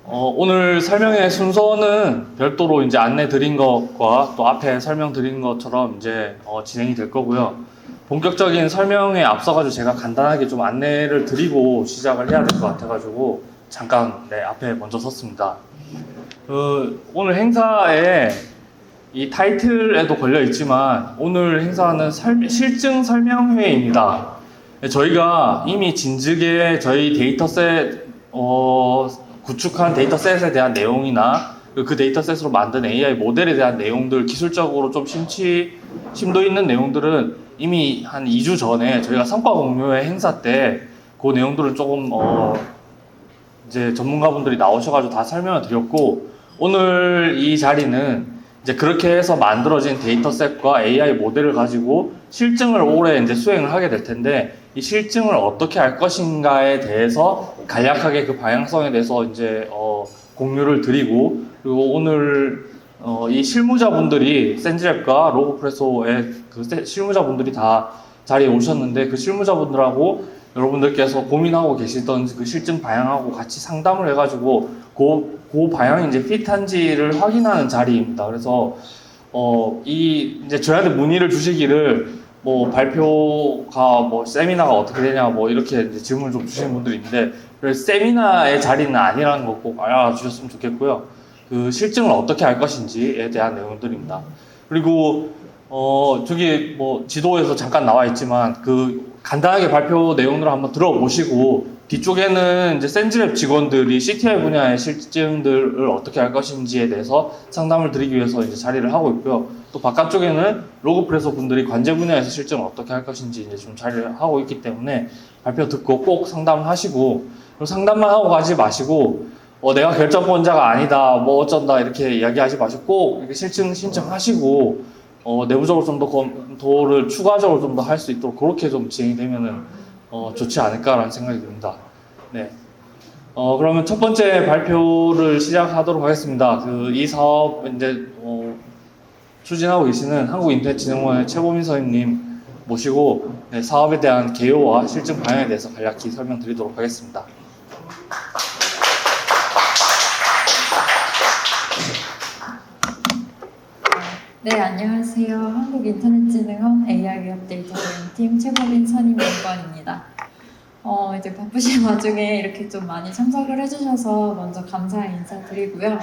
오늘 설명의 순서는 별도로 이제 안내 드린 것과 또 앞에 설명드린 것처럼 이제 진행이 될 거고요. 본격적인 설명에 앞서가지고 제가 간단하게 좀 안내를 드리고 시작을 해야 될 것 같아가지고 잠깐 앞에 먼저 섰습니다. 오늘 행사에 이 타이틀에도 걸려 있지만 오늘 행사는 실증 설명회입니다. 저희가 이미 진즉에 저희 데이터셋 구축한 데이터셋에 대한 내용이나 그 데이터셋으로 만든 AI 모델에 대한 내용들, 기술적으로 좀 심도 있는 내용들은 이미 한 2주 전에 저희가 성과 공유회 행사 때 그 내용들을 조금 이제 전문가분들이 나오셔가지고 다 설명을 드렸고, 오늘 이 자리는 이제 그렇게 해서 만들어진 데이터셋과 AI 모델을 가지고 실증을 올해 이제 수행을 하게 될 텐데, 이 실증을 어떻게 할 것인가에 대해서 간략하게 그 방향성에 대해서 이제 공유를 드리고, 그리고 오늘 이 실무자분들이 센지랩과 로고프레소의 그 실무자분들이 다 자리에 오셨는데, 그 실무자분들하고 여러분들께서 고민하고 계시던 그 실증 방향하고 같이 상담을 해가지고 그 방향이 이제 핏한지를 확인하는 자리입니다. 그래서 이제 저희한테 문의를 주시기를 뭐 발표가 뭐 세미나가 어떻게 되냐 뭐 이렇게 이제 질문을 좀 주시는 분들이 있는데, 그래서 세미나의 자리는 아니라는 거 꼭 알아주셨으면 좋겠고요. 그 실증을 어떻게 할 것인지에 대한 내용들입니다. 그리고 저기 뭐 지도에서 잠깐 나와 있지만 그 간단하게 발표 내용들을 한번 들어보시고, 뒤쪽에는 이제 센지랩 직원들이 CTI 분야의 실증들을 어떻게 할 것인지에 대해서 상담을 드리기 위해서 이제 자리를 하고 있고요. 또 바깥쪽에는 로고프레소 분들이 관제 분야에서 실증을 어떻게 할 것인지 이제 좀 자리를 하고 있기 때문에 발표 듣고 꼭 상담을 하시고, 그리고 상담만 하고 가지 마시고 내가 결정권자가 아니다 뭐 어쩐다 이렇게 이야기하지 마시고 꼭 이렇게 실증 신청하시고 내부적으로 좀 더 검토를 추가적으로 좀 더 할 수 있도록 그렇게 좀 진행이 되면은 좋지 않을까라는 생각이 듭니다. 네. 그러면 첫 번째 발표를 시작하도록 하겠습니다. 이 사업 이제 추진하고 계시는 한국인터넷진흥원의 최보민 선생님 모시고 사업에 대한 개요와 실증 방향에 대해서 간략히 설명드리도록 하겠습니다. 네, 안녕하세요. 한국인터넷진흥원 AI 데이터 대응팀 최보민 선임연구원입니다. 이제 바쁘신 와중에 이렇게 좀 많이 참석을 해주셔서 먼저 감사의 인사드리고요.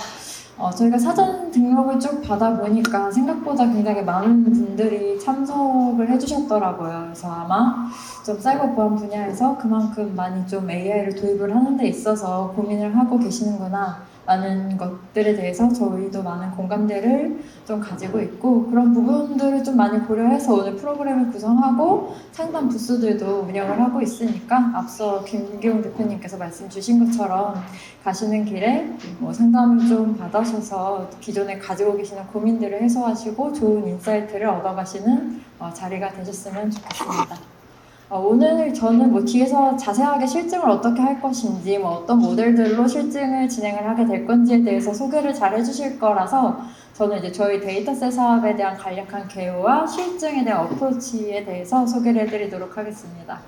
저희가 사전 등록을 쭉 받아보니까 생각보다 굉장히 많은 분들이 참석을 해주셨더라고요. 그래서 아마 좀 사이버 보안 분야에서 그만큼 많이 좀 AI를 도입을 하는 데 있어서 고민을 하고 계시는구나 라는 것들에 대해서 저희도 많은 공감대를 좀 가지고 있고, 그런 부분들을 좀 많이 고려해서 오늘 프로그램을 구성하고 상담 부스들도 운영을 하고 있으니까, 앞서 김기용 대표님께서 말씀 주신 것처럼 가시는 길에 상담을 좀 받으셔서 기존에 가지고 계시는 고민들을 해소하시고 좋은 인사이트를 얻어가시는 자리가 되셨으면 좋겠습니다. 오늘 저는 뒤에서 자세하게 실증을 어떻게 할 것인지, 어떤 모델들로 실증을 진행을 하게 될 건지에 대해서 소개를 잘 해주실 거라서, 저는 이제 저희 데이터셋 사업에 대한 간략한 개요와 실증에 대한 어프로치에 대해서 소개를 해드리도록 하겠습니다.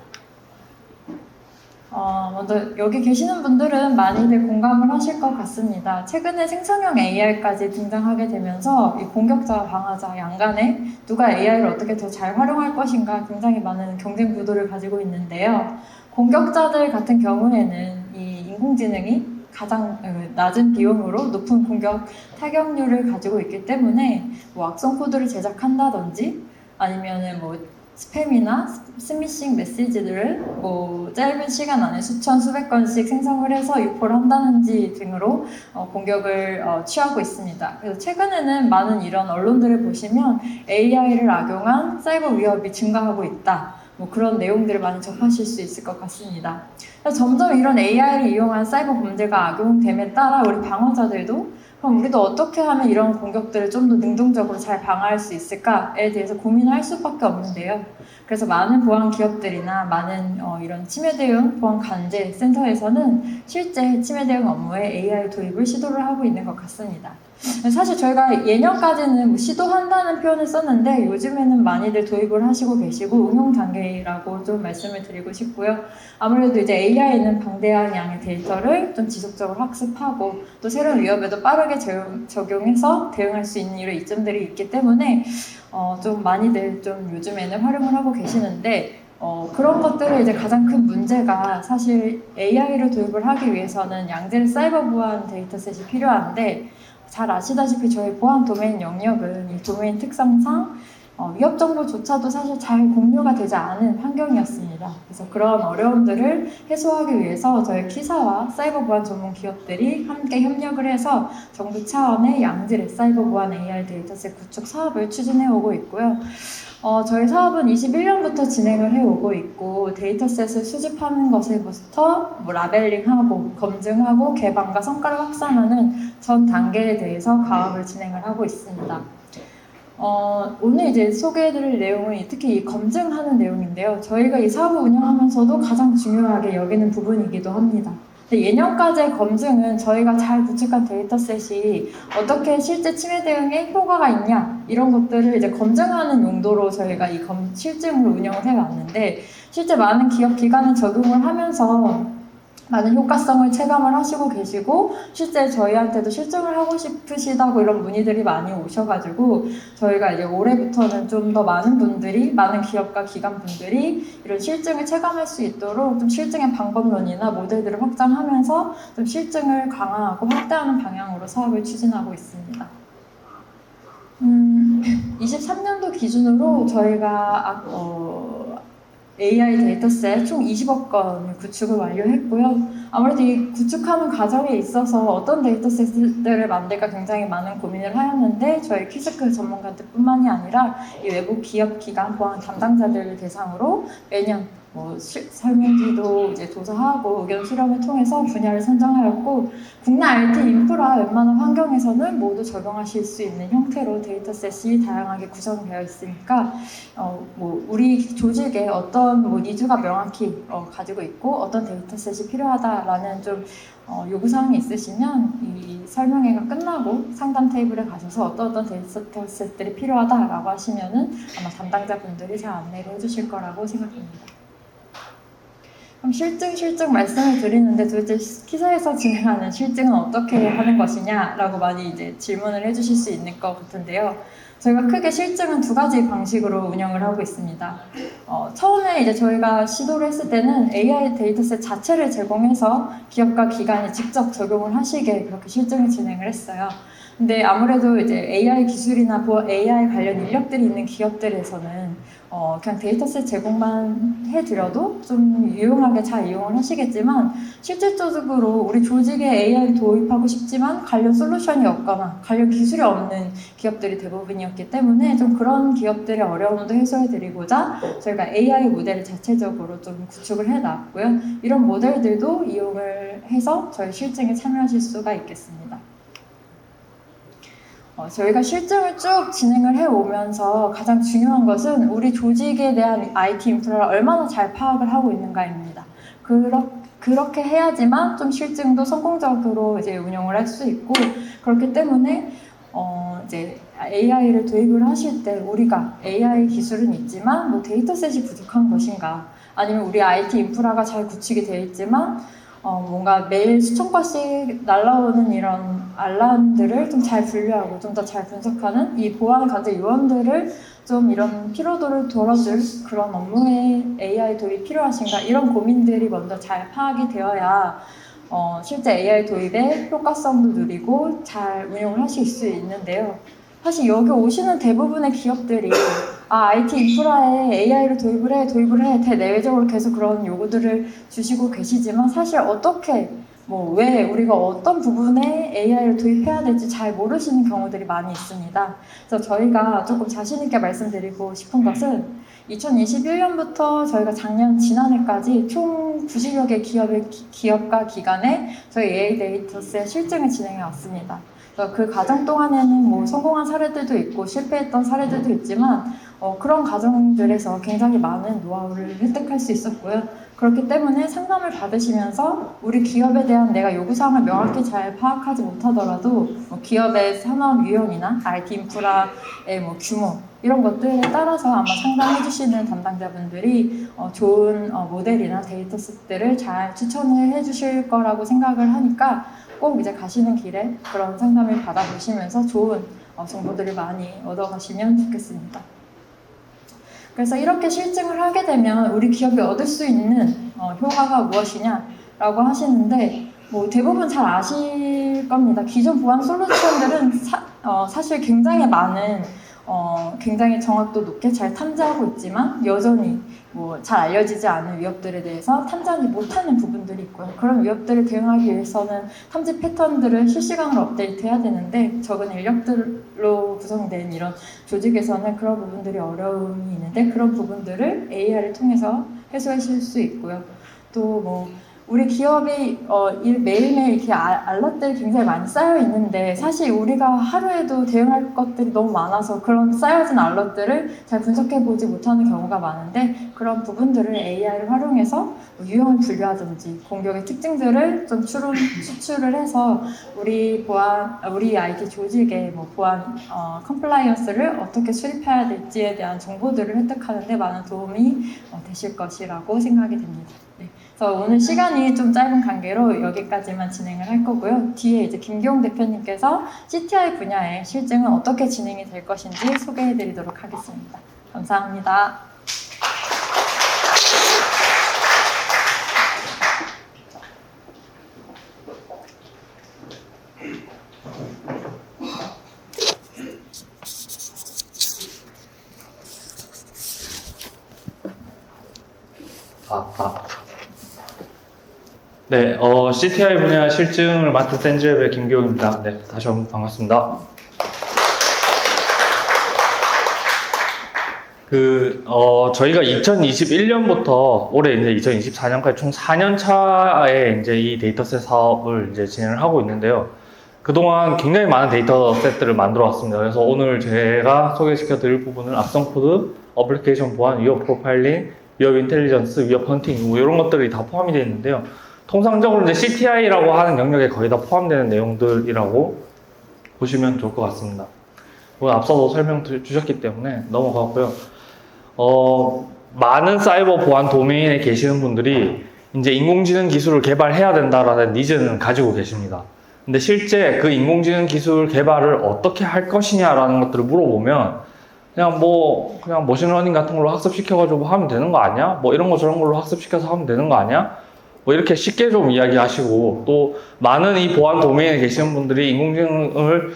먼저 여기 계시는 분들은 많이들 공감을 하실 것 같습니다. 최근에 생성형 AI까지 등장하게 되면서 이 공격자와 방어자 양간에 누가 AI를 어떻게 더 잘 활용할 것인가 굉장히 많은 경쟁 구도를 가지고 있는데요. 공격자들 같은 경우에는 이 인공지능이 가장 낮은 비용으로 높은 공격 타격률을 가지고 있기 때문에 악성 코드를 제작한다든지 아니면은 스팸이나 스미싱 메시지들을 짧은 시간 안에 수천 수백 건씩 생성을 해서 유포를 한다든지 등으로 공격을 취하고 있습니다. 그래서 최근에는 많은 이런 언론들을 보시면 AI를 악용한 사이버 위협이 증가하고 있다, 그런 내용들을 많이 접하실 수 있을 것 같습니다. 점점 이런 AI를 이용한 사이버 범죄가 악용됨에 따라 우리 방어자들도 그럼 우리도 어떻게 하면 이런 공격들을 좀 더 능동적으로 잘 방어할 수 있을까에 대해서 고민을 할 수밖에 없는데요. 그래서 많은 보안 기업들이나 많은 이런 치매 대응 보안 관제 센터에서는 실제 치매 대응 업무에 AI 도입을 시도를 하고 있는 것 같습니다. 사실 저희가 예년까지는 뭐 시도한다는 표현을 썼는데 요즘에는 많이들 도입을 하시고 계시고 응용 단계라고 좀 말씀을 드리고 싶고요. 아무래도 이제 AI는 방대한 양의 데이터를 좀 지속적으로 학습하고 또 새로운 위협에도 빠르게 적용해서 대응할 수 있는 이런 이점들이 있기 때문에 좀 많이들 좀 요즘에는 활용을 하고 계시는데 그런 것들을 이제 가장 큰 문제가 사실 AI를 도입을 하기 위해서는 양질 사이버 보안 데이터셋이 필요한데 잘 아시다시피 저희 보안 도메인 영역은 이 도메인 특성상 위협 정보조차도 사실 잘 공유가 되지 않은 환경이었습니다. 그래서 그런 어려움들을 해소하기 위해서 저희 키사와 사이버 보안 전문 기업들이 함께 협력을 해서 정부 차원의 양질의 사이버 보안 AI 데이터셋 구축 사업을 추진해 오고 있고요. 저희 사업은 21년부터 진행을 해오고 있고 데이터셋을 수집하는 것에부터 뭐 라벨링하고 검증하고 개방과 성과를 확산하는 전 단계에 대해서 가업을 진행을 하고 있습니다. 오늘 이제 소개해드릴 내용은 특히 이 검증하는 내용인데요. 저희가 이 사업을 운영하면서도 가장 중요하게 여기는 부분이기도 합니다. 근데 예년까지의 검증은 저희가 잘 구축한 데이터셋이 어떻게 실제 침해 대응에 효과가 있냐 이런 것들을 이제 검증하는 용도로 저희가 이 실증을 운영을 해왔는데 실제 많은 기업 기관에 적용을 하면서 많은 효과성을 체감을 하시고 계시고 실제 저희한테도 실증을 하고 싶으시다고 이런 문의들이 많이 오셔가지고 저희가 이제 올해부터는 좀 더 많은 분들이 많은 기업과 기관 분들이 이런 실증을 체감할 수 있도록 좀 실증의 방법론이나 모델들을 확장하면서 좀 실증을 강화하고 확대하는 방향으로 사업을 추진하고 있습니다. 23년도 기준으로 저희가 AI 데이터셋 총 20억 건을 구축을 완료했고요. 아무래도 이 구축하는 과정에 있어서 어떤 데이터셋들을 만들까 굉장히 많은 고민을 하였는데 저희 키스크 전문가들뿐만이 아니라 이 외부 기업, 기관, 보안 담당자들을 대상으로 매년 설문지도 이제 조사하고 의견 수렴을 통해서 분야를 선정하였고 국내 IT 인프라 웬만한 환경에서는 모두 적용하실 수 있는 형태로 데이터셋이 다양하게 구성되어 있으니까 우리 조직에 어떤 니즈가 명확히 가지고 있고 어떤 데이터셋이 필요하다라는 좀 요구사항이 있으시면 이 설명회가 끝나고 상담 테이블에 가셔서 어떤 데이터셋들이 필요하다라고 하시면은 아마 담당자분들이 잘 안내를 해주실 거라고 생각합니다. 그럼 실증 말씀을 드리는데 도대체 키사에서 진행하는 실증은 어떻게 하는 것이냐라고 많이 이제 질문을 해주실 수 있을 것 같은데요. 저희가 크게 실증은 두 가지 방식으로 운영을 하고 있습니다. 처음에 이제 저희가 시도를 했을 때는 AI 데이터셋 자체를 제공해서 기업과 기관이 직접 적용을 하시게 그렇게 실증을 진행을 했어요. 근데 아무래도 이제 AI 기술이나 AI 관련 인력들이 있는 기업들에서는 그냥 데이터셋 제공만 해드려도 좀 유용하게 잘 이용을 하시겠지만 실질적으로 우리 조직에 AI를 도입하고 싶지만 관련 솔루션이 없거나 관련 기술이 없는 기업들이 대부분이었기 때문에 좀 그런 기업들의 어려움도 해소해드리고자 저희가 AI 모델을 자체적으로 좀 구축을 해놨고요. 이런 모델들도 이용을 해서 저희 실증에 참여하실 수가 있겠습니다. 저희가 실증을 쭉 진행을 해오면서 가장 중요한 것은 우리 조직에 대한 IT 인프라를 얼마나 잘 파악을 하고 있는가입니다. 그렇게 해야지만 좀 실증도 성공적으로 이제 운영을 할 수 있고 그렇기 때문에 이제 AI를 도입을 하실 때 우리가 AI 기술은 있지만 데이터셋이 부족한 것인가 아니면 우리 IT 인프라가 잘 구축이 되어 있지만 뭔가 매일 수천 건씩 날라오는 이런 알람들을 좀 잘 분류하고 좀 더 잘 분석하는 이 보안 과제 요원들을 좀 이런 피로도를 덜어줄 그런 업무에 AI 도입이 필요하신가 이런 고민들이 먼저 잘 파악이 되어야 실제 AI 도입의 효과성도 누리고 잘 운영을 하실 수 있는데요. 사실 여기 오시는 대부분의 기업들이 IT 인프라에 AI를 도입을 해 대내외적으로 계속 그런 요구들을 주시고 계시지만 사실 어떻게 왜 우리가 어떤 부분에 AI를 도입해야 될지 잘 모르시는 경우들이 많이 있습니다. 그래서 저희가 조금 자신 있게 말씀드리고 싶은 것은 2021년부터 저희가 지난해까지 총 90여 개 기업과 기관에 저희 AI 데이터셋 실증을 진행해 왔습니다. 그래서 그 과정 동안에는 뭐 성공한 사례들도 있고 실패했던 사례들도 있지만 그런 과정들에서 굉장히 많은 노하우를 획득할 수 있었고요. 그렇기 때문에 상담을 받으시면서 우리 기업에 대한 내가 요구사항을 명확히 잘 파악하지 못하더라도 뭐 기업의 산업 유형이나 IT 인프라의 뭐 규모 이런 것들에 따라서 아마 상담해 주시는 담당자분들이 좋은 모델이나 데이터셋들을 잘 추천을 해 주실 거라고 생각을 하니까 꼭 이제 가시는 길에 그런 상담을 받아보시면서 좋은 정보들을 많이 얻어가시면 좋겠습니다. 그래서 이렇게 실증을 하게 되면 우리 기업이 얻을 수 있는 효과가 무엇이냐라고 하시는데 뭐 대부분 잘 아실 겁니다. 기존 보안 솔루션들은 사실 굉장히 많은 굉장히 정확도 높게 잘 탐지하고 있지만 여전히 뭐 잘 알려지지 않은 위협들에 대해서 탐지하지 못하는 부분들이 있고요. 그런 위협들을 대응하기 위해서는 탐지 패턴들을 실시간으로 업데이트해야 되는데 적은 인력들로 구성된 이런 조직에서는 그런 부분들이 어려움이 있는데 그런 부분들을 AI를 통해서 해소하실 수 있고요. 또 뭐 우리 기업이 매일매일 이렇게 알럿들이 굉장히 많이 쌓여 있는데 사실 우리가 하루에도 대응할 것들이 너무 많아서 그런 쌓여진 알럿들을 잘 분석해 보지 못하는 경우가 많은데 그런 부분들을 AI를 활용해서 유형을 분류하든지 공격의 특징들을 좀 추출을 해서 우리 IT 조직의 뭐 보안 컴플라이언스를 어떻게 수립해야 될지에 대한 정보들을 획득하는 데 많은 도움이 되실 것이라고 생각이 됩니다. 네. 그래서 오늘 시간이 좀 짧은 관계로 여기까지만 진행을 할 거고요. 뒤에 이제 김기용 대표님께서 CTI 분야의 실증은 어떻게 진행이 될 것인지 소개해 드리도록 하겠습니다. 감사합니다. 네, CTI 분야 실증을 맡은 센즈랩의 김기용입니다. 네, 다시 한번 반갑습니다. 저희가 2021년부터 올해 이제 2024년까지 총 4년 차에 이제 이 데이터셋 사업을 이제 진행을 하고 있는데요. 그동안 굉장히 많은 데이터셋들을 만들어 왔습니다. 그래서 오늘 제가 소개시켜 드릴 부분은 악성 코드, 어플리케이션 보안, 위협 프로파일링, 위협 인텔리전스, 위협 헌팅, 뭐 이런 것들이 다 포함이 되어 있는데요. 통상적으로 이제 CTI라고 하는 영역에 거의 다 포함되는 내용들이라고 보시면 좋을 것 같습니다. 오늘 앞서도 설명 주셨기 때문에 넘어가고요. 많은 사이버 보안 도메인에 계시는 분들이 이제 인공지능 기술을 개발해야 된다라는 니즈는 가지고 계십니다. 근데 실제 그 인공지능 기술 개발을 어떻게 할 것이냐라는 것들을 물어보면 그냥 머신러닝 같은 걸로 학습시켜가지고 하면 되는 거 아니야? 뭐 이런 거 저런 걸로 학습시켜서 하면 되는 거 아니야? 뭐 이렇게 쉽게 좀 이야기하시고 또 많은 이 보안 도메인에 계시는 분들이 인공지능을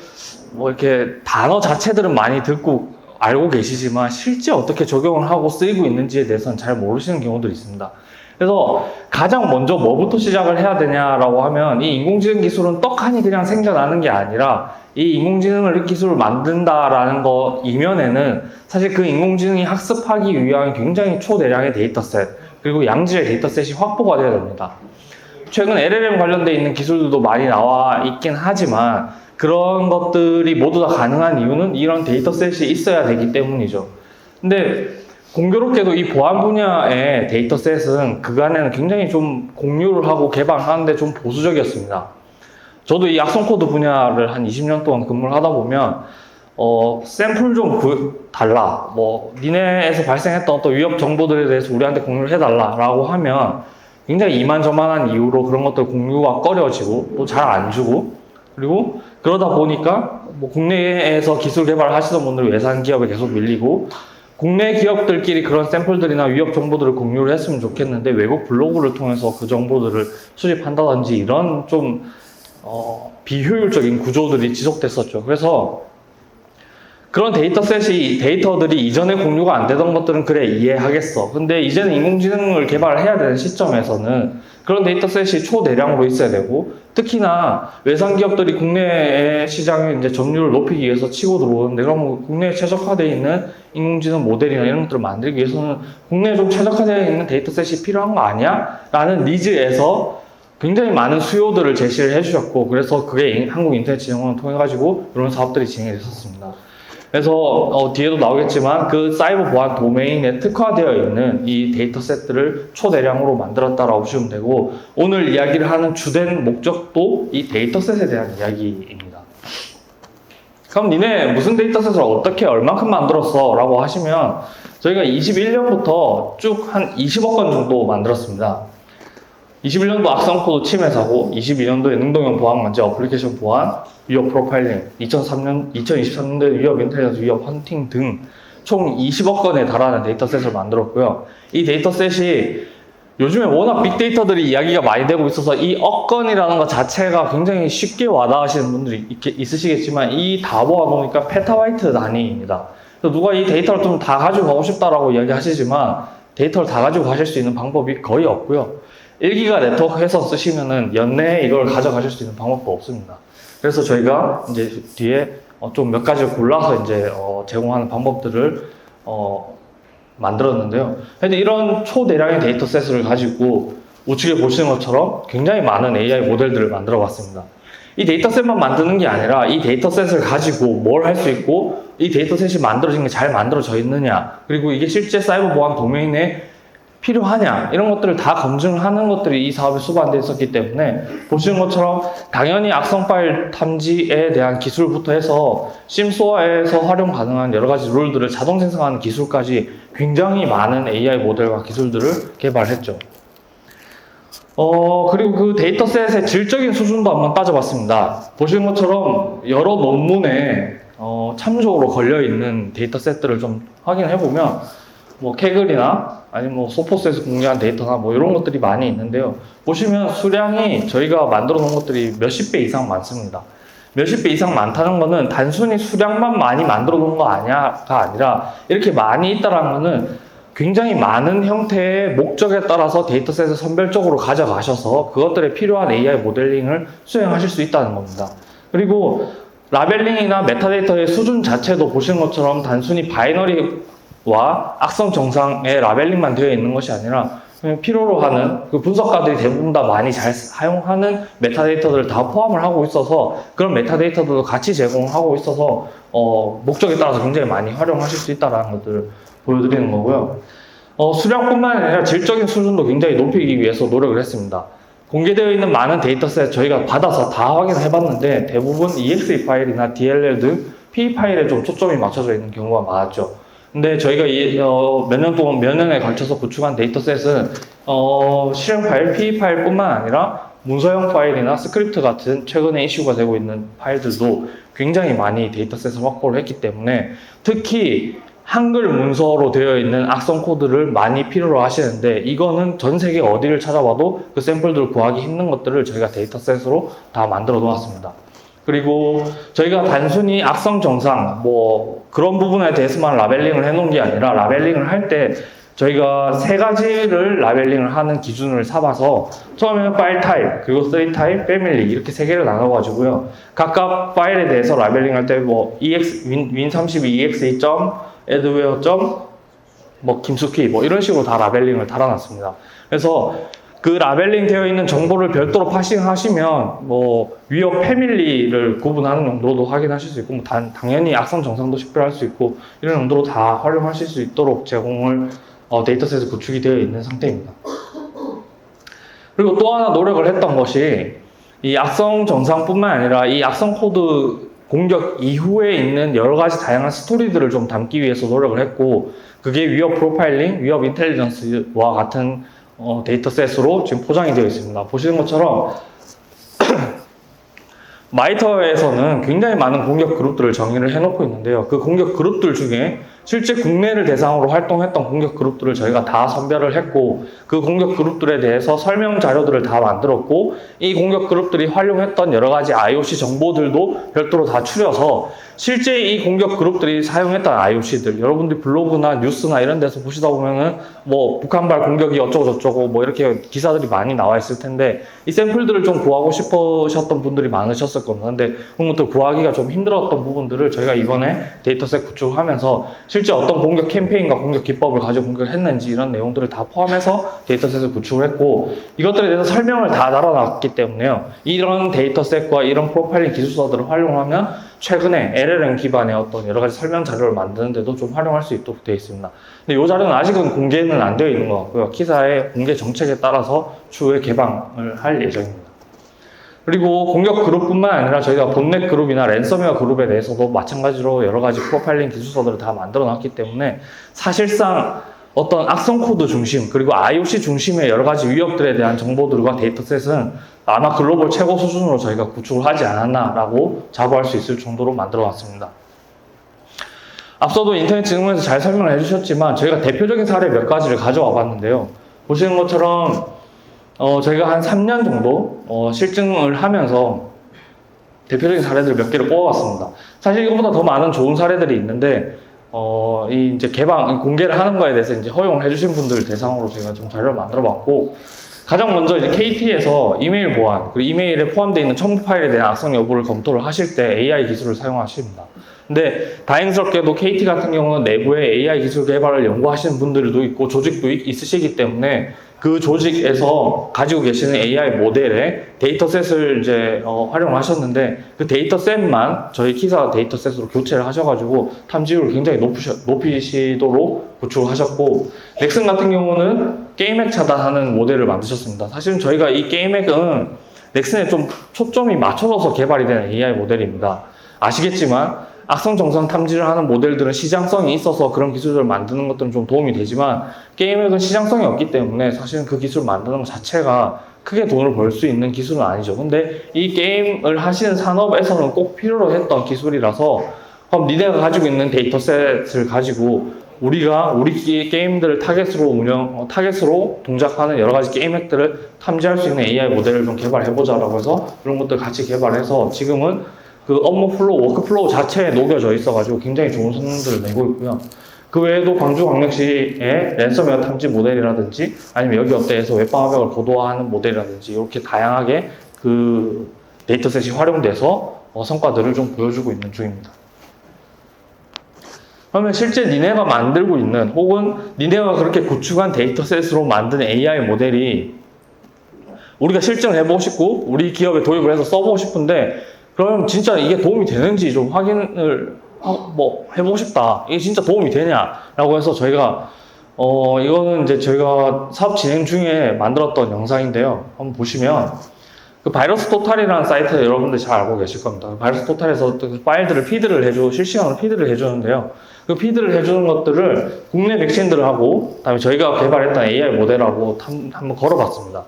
뭐 이렇게 단어 자체들은 많이 듣고 알고 계시지만 실제 어떻게 적용을 하고 쓰이고 있는지에 대해서는 잘 모르시는 경우들이 있습니다. 그래서 가장 먼저 뭐부터 시작을 해야 되냐라고 하면 이 인공지능 기술은 떡하니 그냥 생겨나는 게 아니라 이 인공지능을 기술을 만든다라는 거 이면에는 사실 그 인공지능이 학습하기 위한 굉장히 초대량의 데이터셋 그리고 양질의 데이터셋이 확보가 되어야 됩니다. 최근 LLM 관련돼 있는 기술들도 많이 나와 있긴 하지만 그런 것들이 모두 다 가능한 이유는 이런 데이터셋이 있어야 되기 때문이죠. 근데 공교롭게도 이 보안 분야의 데이터셋은 그간에는 굉장히 좀 공유를 하고 개발하는데 좀 보수적이었습니다. 저도 이 악성 코드 분야를 한 20년 동안 근무를 하다 보면 샘플 좀 달라. 뭐 니네에서 발생했던 어떤 위협 정보들에 대해서 우리한테 공유를 해달라라고 하면 굉장히 이만저만한 이유로 그런 것들 공유가 꺼려지고 또 잘 안 주고 그리고 그러다 보니까 뭐 국내에서 기술 개발을 하시던 분들 외산 기업에 계속 밀리고 국내 기업들끼리 그런 샘플들이나 위협 정보들을 공유를 했으면 좋겠는데 외국 블로그를 통해서 그 정보들을 수집한다든지 이런 좀 비효율적인 구조들이 지속됐었죠. 그래서 그런 데이터들이 이전에 공유가 안 되던 것들은 그래 이해하겠어. 근데 이제는 인공지능을 개발해야 되는 시점에서는 그런 데이터셋이 초대량으로 있어야 되고 특히나 외산 기업들이 국내 시장의 이제 점유율을 높이기 위해서 치고 들어오는데 그럼 국내에 최적화되어 있는 인공지능 모델이나 이런 것들을 만들기 위해서는 국내에 좀 최적화되어 있는 데이터셋이 필요한 거 아니야? 라는 니즈에서 굉장히 많은 수요들을 제시를 해주셨고, 그래서 그게 한국인터넷진흥원을 통해가지고 이런 사업들이 진행이 됐었습니다. 그래서 뒤에도 나오겠지만 그 사이버 보안 도메인에 특화되어 있는 이 데이터셋들을 초대량으로 만들었다라고 보시면 되고, 오늘 이야기를 하는 주된 목적도 이 데이터셋에 대한 이야기입니다. 그럼 니네 무슨 데이터셋을 어떻게 얼만큼 만들었어? 라고 하시면 저희가 21년부터 쭉 한 20억 건 정도 만들었습니다. 21년도 악성 코드 침해 사고, 22년도에 능동형 보안 문제, 어플리케이션 보안, 위협 프로파일링, 2023년도에 위협 인텔리전스, 위협 헌팅 등 총 20억 건에 달하는 데이터셋을 만들었고요. 이 데이터셋이 요즘에 워낙 빅데이터들이 이야기가 많이 되고 있어서 이 억 건이라는 것 자체가 굉장히 쉽게 와닿으시는 분들이 있으시겠지만, 이 다 모아놓으니까 페타바이트 단위입니다. 그래서 누가 이 데이터를 좀 다 가지고 가고 싶다라고 이야기하시지만 데이터를 다 가지고 가실 수 있는 방법이 거의 없고요. 1기가 네트워크 해서 쓰시면은 연내에 이걸 가져가실 수 있는 방법도 없습니다. 그래서 저희가 이제 뒤에 좀 몇 가지를 골라서 이제 제공하는 방법들을 만들었는데요. 근데 이런 초대량의 데이터셋을 가지고 우측에 보시는 것처럼 굉장히 많은 AI 모델들을 만들어 봤습니다. 이 데이터셋만 만드는 게 아니라 이 데이터셋을 가지고 뭘 할 수 있고, 이 데이터셋이 만들어진 게 잘 만들어져 있느냐, 그리고 이게 실제 사이버 보안 도메인에 필요하냐, 이런 것들을 다 검증하는 것들이 이 사업에 수반되어 있었기 때문에, 보시는 것처럼 당연히 악성 파일 탐지에 대한 기술부터 해서 심소어에서 활용 가능한 여러 가지 룰들을 자동 생성하는 기술까지 굉장히 많은 AI 모델과 기술들을 개발했죠. 그리고 그 데이터셋의 질적인 수준도 한번 따져봤습니다. 보시는 것처럼 여러 논문에 참조로 걸려있는 데이터셋들을 좀 확인해보면, 뭐 캐글이나 아니면 뭐 소포스에서 공개한 데이터나 뭐 이런 것들이 많이 있는데요. 보시면 수량이 저희가 만들어 놓은 것들이 몇십 배 이상 많습니다. 몇십 배 이상 많다는 거는 단순히 수량만 많이 만들어 놓은 거 아니야가 아니라, 이렇게 많이 있다라는 거는 굉장히 많은 형태의 목적에 따라서 데이터셋을 선별적으로 가져가셔서 그것들에 필요한 AI 모델링을 수행하실 수 있다는 겁니다. 그리고 라벨링이나 메타데이터의 수준 자체도 보시는 것처럼 단순히 바이너리와 악성 정상의 라벨링만 되어 있는 것이 아니라 그냥 필요로 하는 그 분석가들이 대부분 다 많이 잘 사용하는 메타데이터들을 다 포함을 하고 있어서, 그런 메타데이터들도 같이 제공하고 있어서 목적에 따라서 굉장히 많이 활용하실 수 있다는 것들을 보여드리는 거고요. 수량뿐만 아니라 질적인 수준도 굉장히 높이기 위해서 노력을 했습니다. 공개되어 있는 많은 데이터셋 저희가 받아서 다 확인해 봤는데 대부분 EXE 파일이나 DLL 등 PE 파일에 좀 초점이 맞춰져 있는 경우가 많았죠. 근데 저희가 몇 년 동안, 몇 년에 걸쳐서 구축한 데이터셋은 실행 파일, PE 파일뿐만 아니라 문서형 파일이나 스크립트 같은 최근에 이슈가 되고 있는 파일들도 굉장히 많이 데이터셋을 확보를 했기 때문에, 특히 한글 문서로 되어 있는 악성 코드를 많이 필요로 하시는데, 이거는 전 세계 어디를 찾아봐도 그 샘플들을 구하기 힘든 것들을 저희가 데이터셋으로 다 만들어 놓았습니다. 그리고 저희가 단순히 악성 정상 뭐 그런 부분에 대해서만 라벨링을 해 놓은 게 아니라, 라벨링을 할 때 저희가 세 가지를 라벨링을 하는 기준을 삼아서, 처음에는 파일 타입, 그리고 3 타입, 패밀리 이렇게 세 개를 나눠 가지고요. 각각 파일에 대해서 라벨링 할 때 뭐 win32 exe adware 뭐 김숙희 뭐 이런 식으로 다 라벨링을 달아놨습니다. 그래서 그 라벨링 되어 있는 정보를 별도로 파싱하시면 뭐 위협 패밀리를 구분하는 용도로도 확인하실 수 있고, 뭐 당연히 악성 정상도 식별할 수 있고, 이런 용도로 다 활용하실 수 있도록 제공을 데이터셋이 구축이 되어 있는 상태입니다. 그리고 또 하나 노력을 했던 것이, 이 악성 정상뿐만 아니라 이 악성 코드 공격 이후에 있는 여러 가지 다양한 스토리들을 좀 담기 위해서 노력을 했고, 그게 위협 프로파일링, 위협 인텔리전스와 같은 데이터셋으로 지금 포장이 되어 있습니다. 보시는 것처럼 마이터에서는 굉장히 많은 공격 그룹들을 정의를 해놓고 있는데요. 그 공격 그룹들 중에 실제 국내를 대상으로 활동했던 공격 그룹들을 저희가 다 선별을 했고, 그 공격 그룹들에 대해서 설명 자료들을 다 만들었고, 이 공격 그룹들이 활용했던 여러 가지 IOC 정보들도 별도로 다 추려서 실제 이 공격 그룹들이 사용했던 IOC들, 여러분들이 블로그나 뉴스나 이런 데서 보시다 보면은 뭐 북한발 공격이 어쩌고 저쩌고 뭐 이렇게 기사들이 많이 나와 있을 텐데, 이 샘플들을 좀 구하고 싶으셨던 분들이 많으셨을 겁니다. 근데 그런 것들 구하기가 좀 힘들었던 부분들을 저희가 이번에 데이터셋 구축하면서 실제 어떤 공격 캠페인과 공격 기법을 가지고 공격을 했는지 이런 내용들을 다 포함해서 데이터셋을 구축을 했고, 이것들에 대해서 설명을 다 달아놨기 때문에요. 이런 데이터셋과 이런 프로파일링 기술서들을 활용하면 최근에 LLM 기반의 어떤 여러 가지 설명 자료를 만드는데도 좀 활용할 수 있도록 되어 있습니다. 근데 이 자료는 아직은 공개는 안 되어 있는 것 같고요. 키사의 공개 정책에 따라서 추후에 개방을 할 예정입니다. 그리고 공격 그룹뿐만 아니라 저희가 본넷 그룹이나 랜섬웨어 그룹에 대해서도 마찬가지로 여러 가지 프로파일링 기술서들을 다 만들어 놨기 때문에 사실상 어떤 악성 코드 중심 그리고 IOC 중심의 여러 가지 위협들에 대한 정보들과 데이터셋은 아마 글로벌 최고 수준으로 저희가 구축을 하지 않았나라고 자부할 수 있을 정도로 만들어 놨습니다. 앞서도 인터넷 진흥원에서 잘 설명을 해주셨지만 저희가 대표적인 사례 몇 가지를 가져와 봤는데요. 보시는 것처럼 저희가 한 3년 정도 실증을 하면서 대표적인 사례들 몇 개를 뽑아봤습니다. 사실 이거보다 더 많은 좋은 사례들이 있는데 이제 공개를 하는 거에 대해서 이제 허용을 해주신 분들 대상으로 저희가 좀 자료를 만들어봤고, 가장 먼저 이제 KT에서 이메일 보안 그리고 이메일에 포함되어 있는 첨부 파일에 대한 악성 여부를 검토를 하실 때 AI 기술을 사용하십니다. 근데 다행스럽게도 KT 같은 경우는 내부에 AI 기술 개발을 연구하시는 분들도 있고 조직도 있으시기 때문에 그 조직에서 가지고 계시는 AI 모델의 데이터셋을 이제 활용하셨는데, 그 데이터셋만 저희 키사 데이터셋으로 교체를 하셔가지고 탐지율을 굉장히 높이시도록 구축을 하셨고, 넥슨 같은 경우는 게임핵 차단하는 모델을 만드셨습니다. 사실은 저희가 이 게임핵은 넥슨에 좀 초점이 맞춰져서 개발이 된 AI 모델입니다. 아시겠지만 악성 정상 탐지를 하는 모델들은 시장성이 있어서 그런 기술을 만드는 것들은 좀 도움이 되지만, 게임핵은 시장성이 없기 때문에 사실은 그 기술을 만드는 것 자체가 크게 돈을 벌 수 있는 기술은 아니죠. 근데 이 게임을 하시는 산업에서는 꼭 필요로 했던 기술이라서, 그럼 니네가 가지고 있는 데이터셋을 가지고 우리 게임들을 타겟으로 동작하는 여러 가지 게임핵들을 탐지할 수 있는 AI 모델을 좀 개발해보자라고 해서 그런 것들 같이 개발해서 지금은 그 업무 플로우, 워크 플로우 자체에 녹여져 있어가지고 굉장히 좋은 성능들을 내고 있고요. 그 외에도 광주광역시의 랜섬웨어 탐지 모델이라든지 아니면 여기 업대에서 웹방화벽을 고도화하는 모델이라든지 이렇게 다양하게 그 데이터셋이 활용돼서 성과들을 좀 보여주고 있는 중입니다. 그러면 실제 니네가 만들고 있는 혹은 니네가 그렇게 구축한 데이터셋으로 만든 AI 모델이 우리가 실증을 해보고 싶고 우리 기업에 도입을 해서 써보고 싶은데, 그럼 진짜 이게 도움이 되는지 좀 확인을 해보고 싶다. 이게 진짜 도움이 되냐라고 해서 저희가 이거는 이제 저희가 사업 진행 중에 만들었던 영상인데요. 한번 보시면 그 바이러스 토탈이라는 사이트 여러분들 잘 알고 계실 겁니다. 바이러스 토탈에서 그 파일들을 실시간으로 피드를 해주는데요. 그 피드를 해주는 것들을 국내 백신들을 하고 그다음에 저희가 개발했던 AI 모델하고 한번 걸어봤습니다.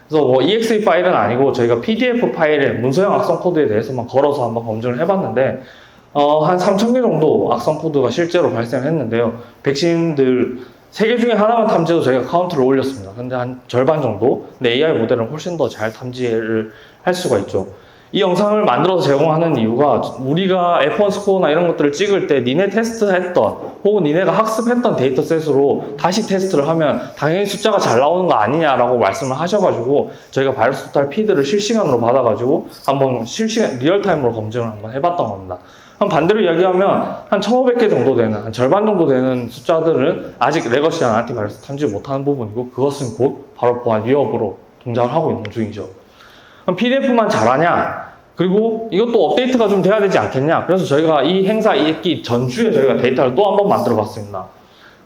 그래서 EXE 파일은 아니고 저희가 PDF 파일의 문서형 악성 코드에 대해서만 걸어서 한번 검증을 해봤는데 한 3,000개 정도 악성 코드가 실제로 발생했는데요. 백신들 3개 중에 하나만 탐지해도 저희가 카운트를 올렸습니다. 근데 한 절반 정도? 근데 AI 모델은 훨씬 더 잘 탐지를 할 수가 있죠. 이 영상을 만들어서 제공하는 이유가 우리가 F1 스코어나 이런 것들을 찍을 때 니네 테스트했던 혹은 니네가 학습했던 데이터셋으로 다시 테스트를 하면 당연히 숫자가 잘 나오는 거 아니냐라고 말씀을 하셔가지고 저희가 바이러스 토탈 피드를 실시간으로 받아가지고 한번 리얼타임으로 검증을 한번 해봤던 겁니다. 그럼 반대로 이야기하면 한 1,500개 정도 되는, 한 절반 정도 되는 숫자들은 아직 레거시한 안티바이러스 탐지 못하는 부분이고, 그것은 곧 바로 보안 위협으로 동작을 하고 있는 중이죠. 그럼 PDF만 잘하냐? 그리고 이것도 업데이트가 좀 돼야 되지 않겠냐? 그래서 저희가 이 행사 있기 전주에 저희가 데이터를 또 한 번 만들어 봤습니다.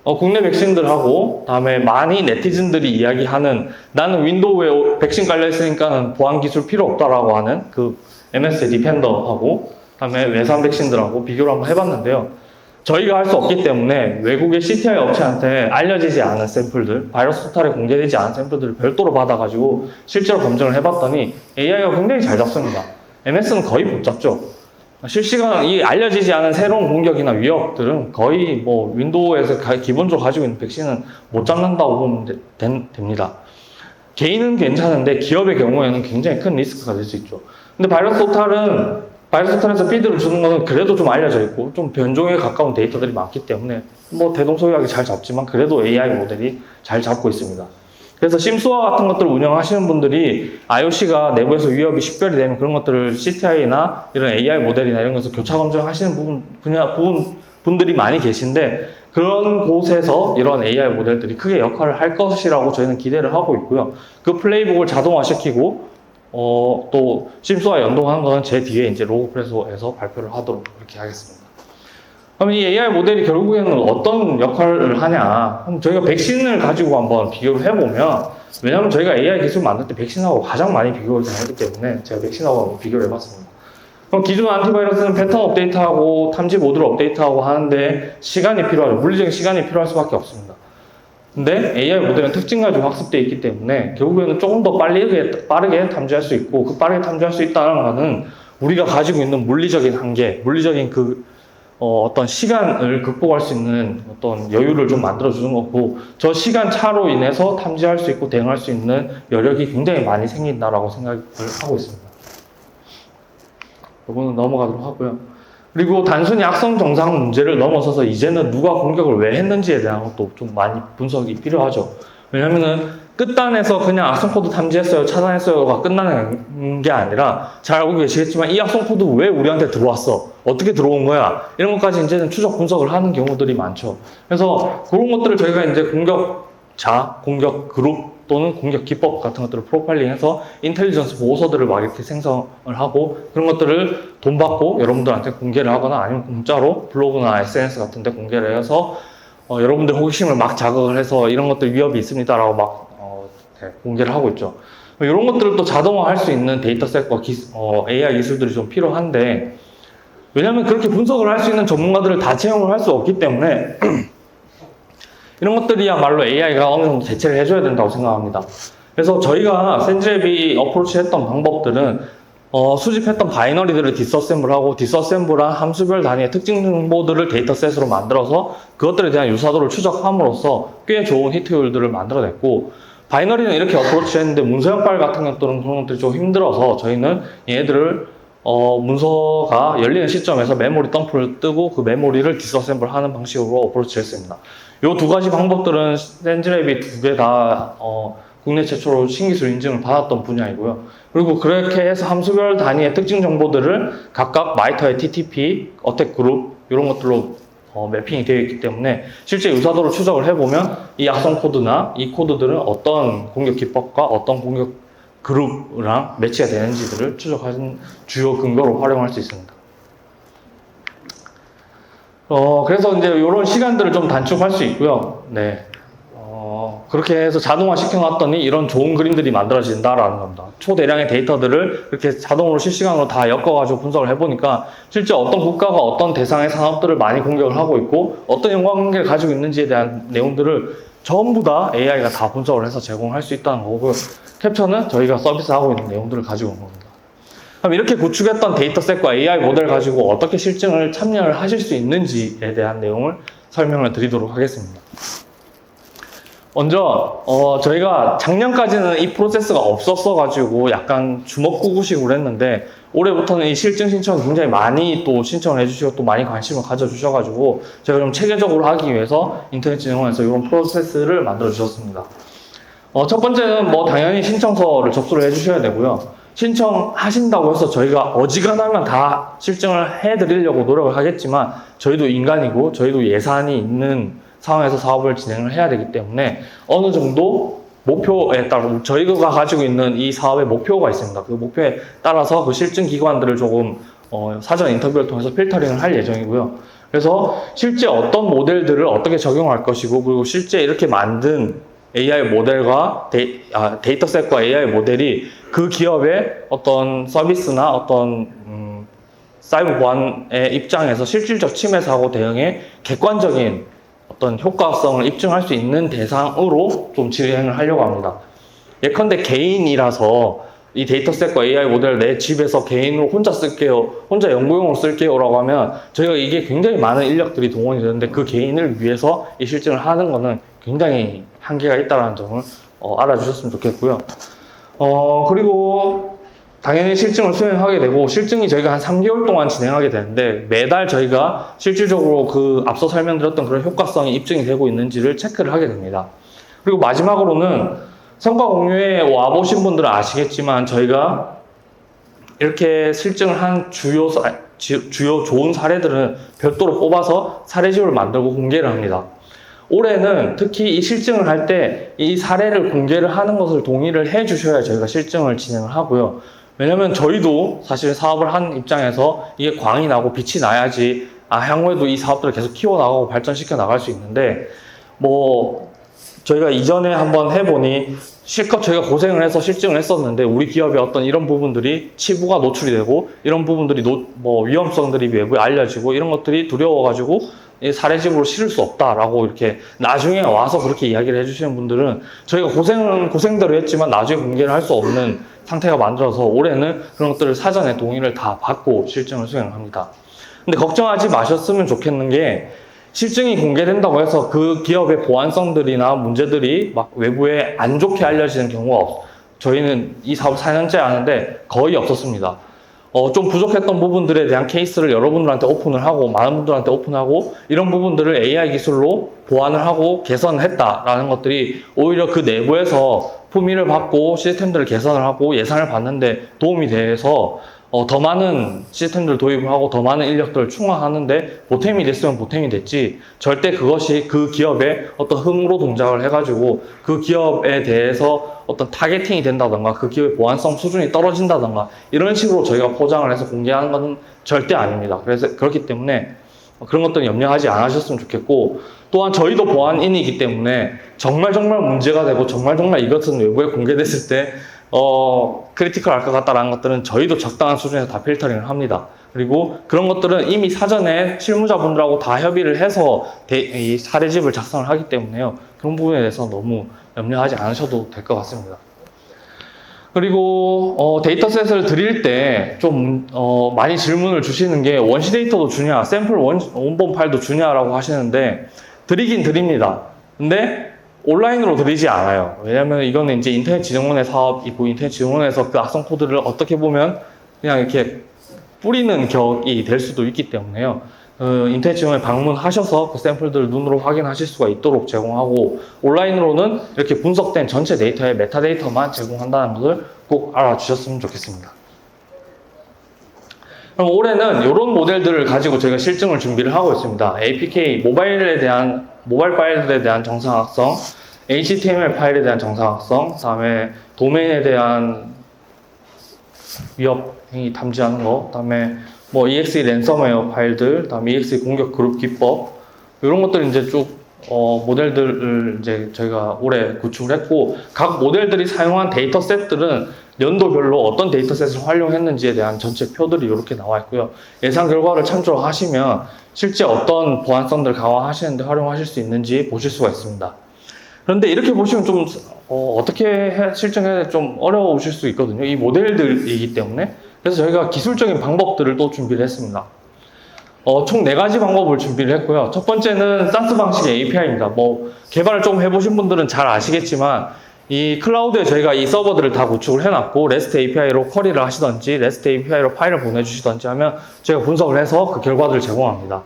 국내 백신들하고, 다음에 많이 네티즌들이 이야기하는 나는 윈도우에 백신 깔려있으니까는 보안 기술 필요 없다라고 하는 그 MS 디펜더하고, 다음에 외산 백신들하고 비교를 한번 해봤는데요. 저희가 할 수 없기 때문에 외국의 CTI 업체한테 알려지지 않은 샘플들, 바이러스 토탈에 공개되지 않은 샘플들을 별도로 받아가지고 실제로 검증을 해봤더니 AI가 굉장히 잘 잡습니다. MS는 거의 못 잡죠. 실시간 이 알려지지 않은 새로운 공격이나 위협들은 거의 윈도우에서 기본적으로 가지고 있는 백신은 못 잡는다고 보면 됩니다. 개인은 괜찮은데 기업의 경우에는 굉장히 큰 리스크가 될 수 있죠. 근데 바이러스 토탈에서 피드를 주는 것은 그래도 좀 알려져 있고 좀 변종에 가까운 데이터들이 많기 때문에 대동소이하게 잘 잡지만 그래도 AI 모델이 잘 잡고 있습니다. 그래서 심수화 같은 것들을 운영하시는 분들이 IOC가 내부에서 위협이 식별이 되면 그런 것들을 CTI나 이런 AI 모델이나 이런 것을 교차 검증하시는 부분 분들이 많이 계신데 그런 곳에서 이런 AI 모델들이 크게 역할을 할 것이라고 저희는 기대를 하고 있고요. 그 플레이북을 자동화시키고 또 심수와 연동한 건 제 뒤에 이제 로고프레소에서 발표를 하도록 그렇게 하겠습니다. 그럼 이 AI 모델이 결국에는 어떤 역할을 하냐? 그럼 저희가 백신을 가지고 한번 비교를 해보면, 왜냐하면 저희가 AI 기술 만들 때 백신하고 가장 많이 비교를 하기 때문에 제가 백신하고 한번 비교를 해봤습니다. 그럼 기존 안티바이러스는 패턴 업데이트하고 탐지 모듈 업데이트하고 하는데 시간이 필요하죠. 물리적인 시간이 필요할 수밖에 없습니다. 근데 AI 모델은 특징 가지고 학습되어 있기 때문에 결국에는 조금 더 빠르게 탐지할 수 있고, 그 빠르게 탐지할 수 있다는 것은 우리가 가지고 있는 물리적인 한계, 물리적인 어떤 시간을 극복할 수 있는 어떤 여유를 좀 만들어주는 거고, 저 시간 차로 인해서 탐지할 수 있고 대응할 수 있는 여력이 굉장히 많이 생긴다라고 생각을 하고 있습니다. 이거는 넘어가도록 하고요. 그리고 단순히 악성 정상 문제를 넘어서서 이제는 누가 공격을 왜 했는지에 대한 것도 좀 많이 분석이 필요하죠. 왜냐면은 끝단에서 그냥 악성 코드 탐지했어요, 차단했어요가 끝나는 게 아니라, 잘 알고 계시겠지만 이 악성 코드 왜 우리한테 들어왔어? 어떻게 들어온 거야? 이런 것까지 이제는 추적 분석을 하는 경우들이 많죠. 그래서 그런 것들을 저희가 이제 공격자, 공격 그룹 또는 공격 기법 같은 것들을 프로파일링해서 인텔리전스 보고서들을 막 이렇게 생성을 하고, 그런 것들을 돈 받고 여러분들한테 공개를 하거나 아니면 공짜로 블로그나 SNS 같은 데 공개를 해서 여러분들 호기심을 막 자극을 해서 이런 것들 위협이 있습니다라고 막 공개를 하고 있죠. 이런 것들을 또 자동화할 수 있는 데이터셋과 AI 기술들이 좀 필요한데, 왜냐하면 그렇게 분석을 할 수 있는 전문가들을 다 채용을 할 수 없기 때문에 이런 것들이야말로 AI가 어느 정도 대체를 해줘야 된다고 생각합니다. 그래서 저희가 센즈랩이 어프로치 했던 방법들은 수집했던 바이너리들을 디스어셈블하고 디스어셈블한 함수별 단위의 특징 정보들을 데이터셋으로 만들어서 그것들에 대한 유사도를 추적함으로써 꽤 좋은 히트율들을 만들어냈고, 바이너리는 이렇게 어프로치 했는데 문서형발 같은 것들은 그런 것들이 좀 힘들어서 저희는 얘네들을 문서가 열리는 시점에서 메모리 덤프를 뜨고 그 메모리를 디스어셈블 하는 방식으로 어프로치 했습니다. 이 두 가지 방법들은 센즈랩이 두 개 다 국내 최초로 신기술 인증을 받았던 분야이고요. 그리고 그렇게 해서 함수별 단위의 특징 정보들을 각각 마이터의 TTP, 어택 그룹 이런 것들로 매핑이 되어 있기 때문에 실제 유사도를 추적을 해보면 이 악성 코드나 이 코드들은 어떤 공격 기법과 어떤 공격 그룹이랑 매치가 되는지들을 추적하는 주요 근거로 활용할 수 있습니다. 그래서 이제 이런 시간들을 좀 단축할 수 있고요. 네. 그렇게 해서 자동화 시켜놨더니 이런 좋은 그림들이 만들어진다라는 겁니다. 초대량의 데이터들을 이렇게 자동으로 실시간으로 다 엮어가지고 분석을 해보니까 실제 어떤 국가가 어떤 대상의 산업들을 많이 공격을 하고 있고 어떤 연관관계를 가지고 있는지에 대한 내용들을 전부 다 AI가 다 분석을 해서 제공할 수 있다는 거고요. 캡처는 저희가 서비스하고 있는 내용들을 가지고 온 겁니다. 그럼 이렇게 구축했던 데이터셋과 AI 모델 가지고 어떻게 실증을 참여를 하실 수 있는지에 대한 내용을 설명을 드리도록 하겠습니다. 먼저 저희가 작년까지는 이 프로세스가 없었어가지고 약간 주먹구구식으로 했는데 올해부터는 이 실증 신청을 굉장히 많이 또 신청을 해주시고 또 많이 관심을 가져주셔가지고 제가 좀 체계적으로 하기 위해서 인터넷진흥원에서 이런 프로세스를 만들어 주셨습니다. 첫 번째는 뭐 당연히 신청서를 접수를 해주셔야 되고요. 신청하신다고 해서 저희가 어지간하면 다 실증을 해드리려고 노력을 하겠지만 저희도 인간이고 저희도 예산이 있는 상황에서 사업을 진행을 해야 되기 때문에 어느 정도 목표에 따라 저희가 가지고 있는 이 사업의 목표가 있습니다. 그 목표에 따라서 그 실증 기관들을 조금 사전 인터뷰를 통해서 필터링을 할 예정이고요. 그래서 실제 어떤 모델들을 어떻게 적용할 것이고 그리고 실제 이렇게 만든 AI 모델과 데이터셋과 AI 모델이 그 기업의 어떤 서비스나 어떤 사이버 보안의 입장에서 실질적 침해 사고 대응에 객관적인 어떤 효과성을 입증할 수 있는 대상으로 좀 진행을 하려고 합니다. 예컨대 개인이라서 이 데이터셋과 AI 모델을 내 집에서 개인으로 혼자 쓸게요, 혼자 연구용으로 쓸게요 라고 하면 저희가 이게 굉장히 많은 인력들이 동원이 되는데 그 개인을 위해서 이 실증을 하는 거는 굉장히 한계가 있다는 점을 알아주셨으면 좋겠고요. 그리고 당연히 실증을 수행하게 되고 실증이 저희가 한 3개월 동안 진행하게 되는데 매달 저희가 실질적으로 그 앞서 설명드렸던 그런 효과성이 입증이 되고 있는지를 체크를 하게 됩니다. 그리고 마지막으로는 성과 공유에 와보신 분들은 아시겠지만 저희가 이렇게 실증을 한 주요 주요 좋은 사례들은 별도로 뽑아서 사례집을 만들고 공개를 합니다. 올해는 특히 이 실증을 할 때 이 사례를 공개를 하는 것을 동의를 해 주셔야 저희가 실증을 진행을 하고요. 왜냐면 저희도 사실 사업을 한 입장에서 이게 광이 나고 빛이 나야지 향후에도 이 사업들을 계속 키워나가고 발전시켜 나갈 수 있는데, 저희가 이전에 한번 해보니 실컷 저희가 고생을 해서 실증을 했었는데 우리 기업의 어떤 이런 부분들이 치부가 노출이 되고 이런 부분들이 위험성들이 외부에 알려지고 이런 것들이 두려워가지고 이 사례집으로 실을 수 없다라고 이렇게 나중에 와서 그렇게 이야기를 해주시는 분들은 저희가 고생은 고생대로 했지만 나중에 공개를 할 수 없는 상태가 만들어서 올해는 그런 것들을 사전에 동의를 다 받고 실증을 수행합니다. 근데 걱정하지 마셨으면 좋겠는 게, 실증이 공개된다고 해서 그 기업의 보안성들이나 문제들이 막 외부에 안 좋게 알려지는 경우가 저희는 이 사업 4년째 하는데 거의 없었습니다. 좀 부족했던 부분들에 대한 케이스를 여러분들한테 오픈을 하고 많은 분들한테 오픈하고 이런 부분들을 AI 기술로 보완을 하고 개선을 했다라는 것들이 오히려 그 내부에서 품위를 받고 시스템들을 개선을 하고 예산을 받는데 도움이 돼서 더 많은 시스템들을 도입을 하고 더 많은 인력들을 충원하는데 보탬이 됐으면 보탬이 됐지, 절대 그것이 그 기업의 어떤 흥으로 동작을 해가지고 그 기업에 대해서 어떤 타겟팅이 된다던가 그 기업의 보안성 수준이 떨어진다던가 이런 식으로 저희가 포장을 해서 공개하는 건 절대 아닙니다. 그래서 그렇기 때문에 그런 것들은 염려하지 않으셨으면 좋겠고, 또한 저희도 보안인이기 때문에 정말 문제가 되고 정말 이것은 외부에 공개됐을 때 크리티컬할 것 같다라는 것들은 저희도 적당한 수준에서 다 필터링을 합니다. 그리고 그런 것들은 이미 사전에 실무자분들하고 다 협의를 해서 이 사례집을 작성을 하기 때문에요. 그런 부분에 대해서 너무 염려하지 않으셔도 될 것 같습니다. 그리고 데이터셋을 드릴 때 좀 많이 질문을 주시는 게, 원시 데이터도 주냐, 샘플 원본 파일도 주냐라고 하시는데 드리긴 드립니다. 근데 온라인으로 드리지 않아요. 왜냐면 이거는 이제 인터넷진흥원의 사업이고, 인터넷진흥원에서 그 악성 코드를 어떻게 보면 그냥 이렇게 뿌리는 격이 될 수도 있기 때문에요. 인터넷진흥원에 방문하셔서 그 샘플들을 눈으로 확인하실 수가 있도록 제공하고, 온라인으로는 이렇게 분석된 전체 데이터의 메타데이터만 제공한다는 것을 꼭 알아주셨으면 좋겠습니다. 그럼 올해는 이런 모델들을 가지고 저희가 실증을 준비를 하고 있습니다. APK, 모바일 파일들에 대한 정상학성, HTML 파일에 대한 정상학성, 그 다음에 도메인에 대한 위협 행위 탐지하는 거, 그 다음에 EXE 랜섬웨어 파일들, 그 다음에 EXE 공격 그룹 기법, 이런 것들 이제 쭉 모델들을 이제 저희가 올해 구축을 했고, 각 모델들이 사용한 데이터셋들은 연도별로 어떤 데이터셋을 활용했는지에 대한 전체 표들이 이렇게 나와 있고요. 예상 결과를 참조하시면 실제 어떤 보안성들을 강화하시는데 활용하실 수 있는지 보실 수가 있습니다. 그런데 이렇게 보시면 좀 어떻게 실증해야 좀 어려우실 수 있거든요. 이 모델들이기 때문에. 그래서 저희가 기술적인 방법들을 또 준비를 했습니다. 총 4가지 방법을 준비를 했고요. 첫 번째는 SaaS 방식의 API입니다. 개발을 좀 해보신 분들은 잘 아시겠지만, 이 클라우드에 저희가 이 서버들을 다 구축을 해놨고, REST API로 쿼리를 하시던지, REST API로 파일을 보내주시던지 하면 저희가 분석을 해서 그 결과들을 제공합니다.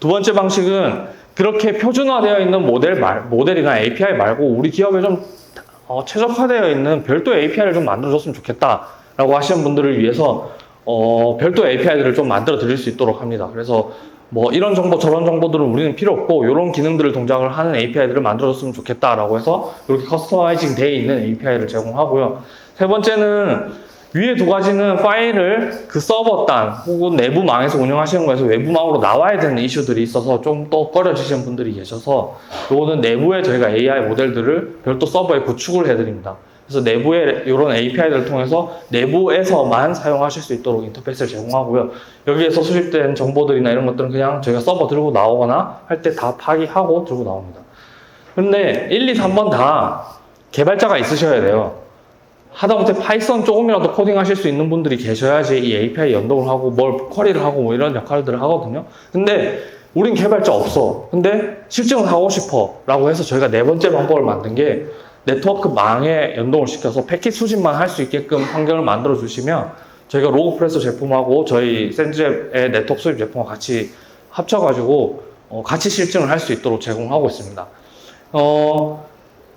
두 번째 방식은 그렇게 표준화되어 있는 모델이나 API 말고 우리 기업에 좀 최적화되어 있는 별도 API를 좀 만들어줬으면 좋겠다라고 하시는 분들을 위해서 별도 API들을 좀 만들어 드릴 수 있도록 합니다. 그래서 이런 정보 저런 정보들은 우리는 필요 없고 이런 기능들을 동작을 하는 API들을 만들어줬으면 좋겠다라고 해서 이렇게 커스터마이징 되어 있는 API를 제공하고요. 세 번째는 위에 2가지는 파일을 그 서버단 혹은 내부망에서 운영하시는 거에서 외부망으로 나와야 되는 이슈들이 있어서 좀 더 꺼려지시는 분들이 계셔서, 요거는 내부에 저희가 AI 모델들을 별도 서버에 구축을 해드립니다. 그래서 내부에 이런 API들을 통해서 내부에서만 사용하실 수 있도록 인터페이스를 제공하고요. 여기에서 수집된 정보들이나 이런 것들은 그냥 저희가 서버 들고 나오거나 할 때 다 파기하고 들고 나옵니다. 근데 1, 2, 3번 다 개발자가 있으셔야 돼요. 하다못해 파이썬 조금이라도 코딩하실 수 있는 분들이 계셔야지 이 API 연동을 하고 뭘 쿼리를 하고 이런 역할들을 하거든요. 근데 우린 개발자 없어. 근데 실증을 하고 싶어 라고 해서 저희가 4번째 방법을 만든 게, 네트워크 망에 연동을 시켜서 패킷 수집만 할 수 있게끔 환경을 만들어 주시면 저희가 로그프레소 제품하고 저희 샌즈앱의 네트워크 수집 제품과 같이 합쳐가지고 같이 실증을 할 수 있도록 제공하고 있습니다.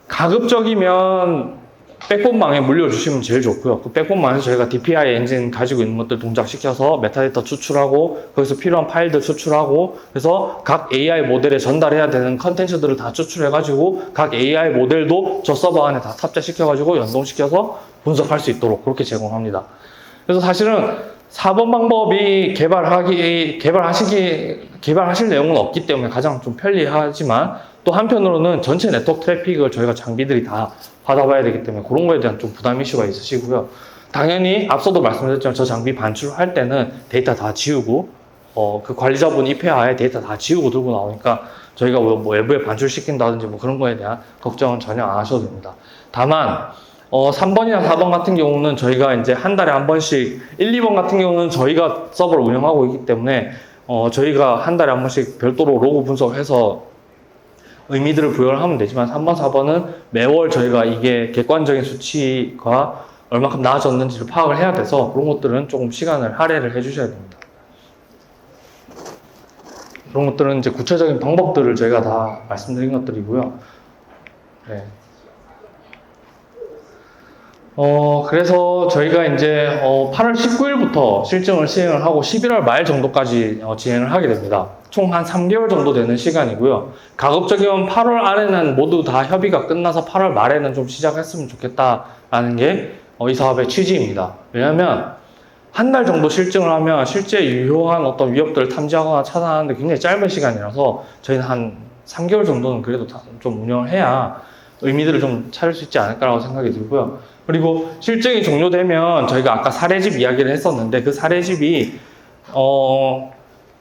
가급적이면 백본망에 물려주시면 제일 좋고요. 그 백본망에서 저희가 DPI 엔진 가지고 있는 것들 동작시켜서 메타데이터 추출하고 거기서 필요한 파일들 추출하고 그래서 각 AI 모델에 전달해야 되는 컨텐츠들을 다 추출해가지고 각 AI 모델도 저 서버 안에 다 탑재시켜가지고 연동시켜서 분석할 수 있도록 그렇게 제공합니다. 그래서 사실은 4번 방법이 개발하실 내용은 없기 때문에 가장 좀 편리하지만 또 한편으로는 전체 네트워크 트래픽을 저희가 장비들이 다 받아봐야 되기 때문에 그런 거에 대한 좀 부담 이슈가 있으시고요. 당연히 앞서도 말씀드렸지만 저 장비 반출할 때는 데이터 다 지우고 그 관리자분 입회하에 데이터 다 지우고 들고 나오니까 저희가 뭐 외부에 반출시킨다든지 뭐 그런 거에 대한 걱정은 전혀 안 하셔도 됩니다. 다만 3번이나 4번 같은 경우는 저희가 이제 한 달에 한 번씩 1, 2번 같은 경우는 저희가 서버를 운영하고 있기 때문에 저희가 한 달에 한 번씩 별도로 로그 분석해서 의미들을 부여를 하면 되지만 3번, 4번은 매월 저희가 이게 객관적인 수치가 얼마큼 나아졌는지를 파악을 해야 돼서 그런 것들은 조금 시간을 할애를 해주셔야 됩니다. 그런 것들은 이제 구체적인 방법들을 저희가 다 말씀드린 것들이고요. 네. 그래서 저희가 이제 8월 19일부터 실증을 시행을 하고 11월 말 정도까지 진행을 하게 됩니다. 총 한 3개월 정도 되는 시간이고요. 가급적이면 8월 안에는 모두 다 협의가 끝나서 8월 말에는 좀 시작했으면 좋겠다라는 게 이 사업의 취지입니다. 왜냐하면 한 달 정도 실증을 하면 실제 유효한 어떤 위협들을 탐지하거나 차단하는데 굉장히 짧은 시간이라서 저희는 한 3개월 정도는 그래도 좀 운영을 해야 의미들을 좀 찾을 수 있지 않을까라고 생각이 들고요. 그리고 실증이 종료되면 저희가 아까 사례집 이야기를 했었는데 그 사례집이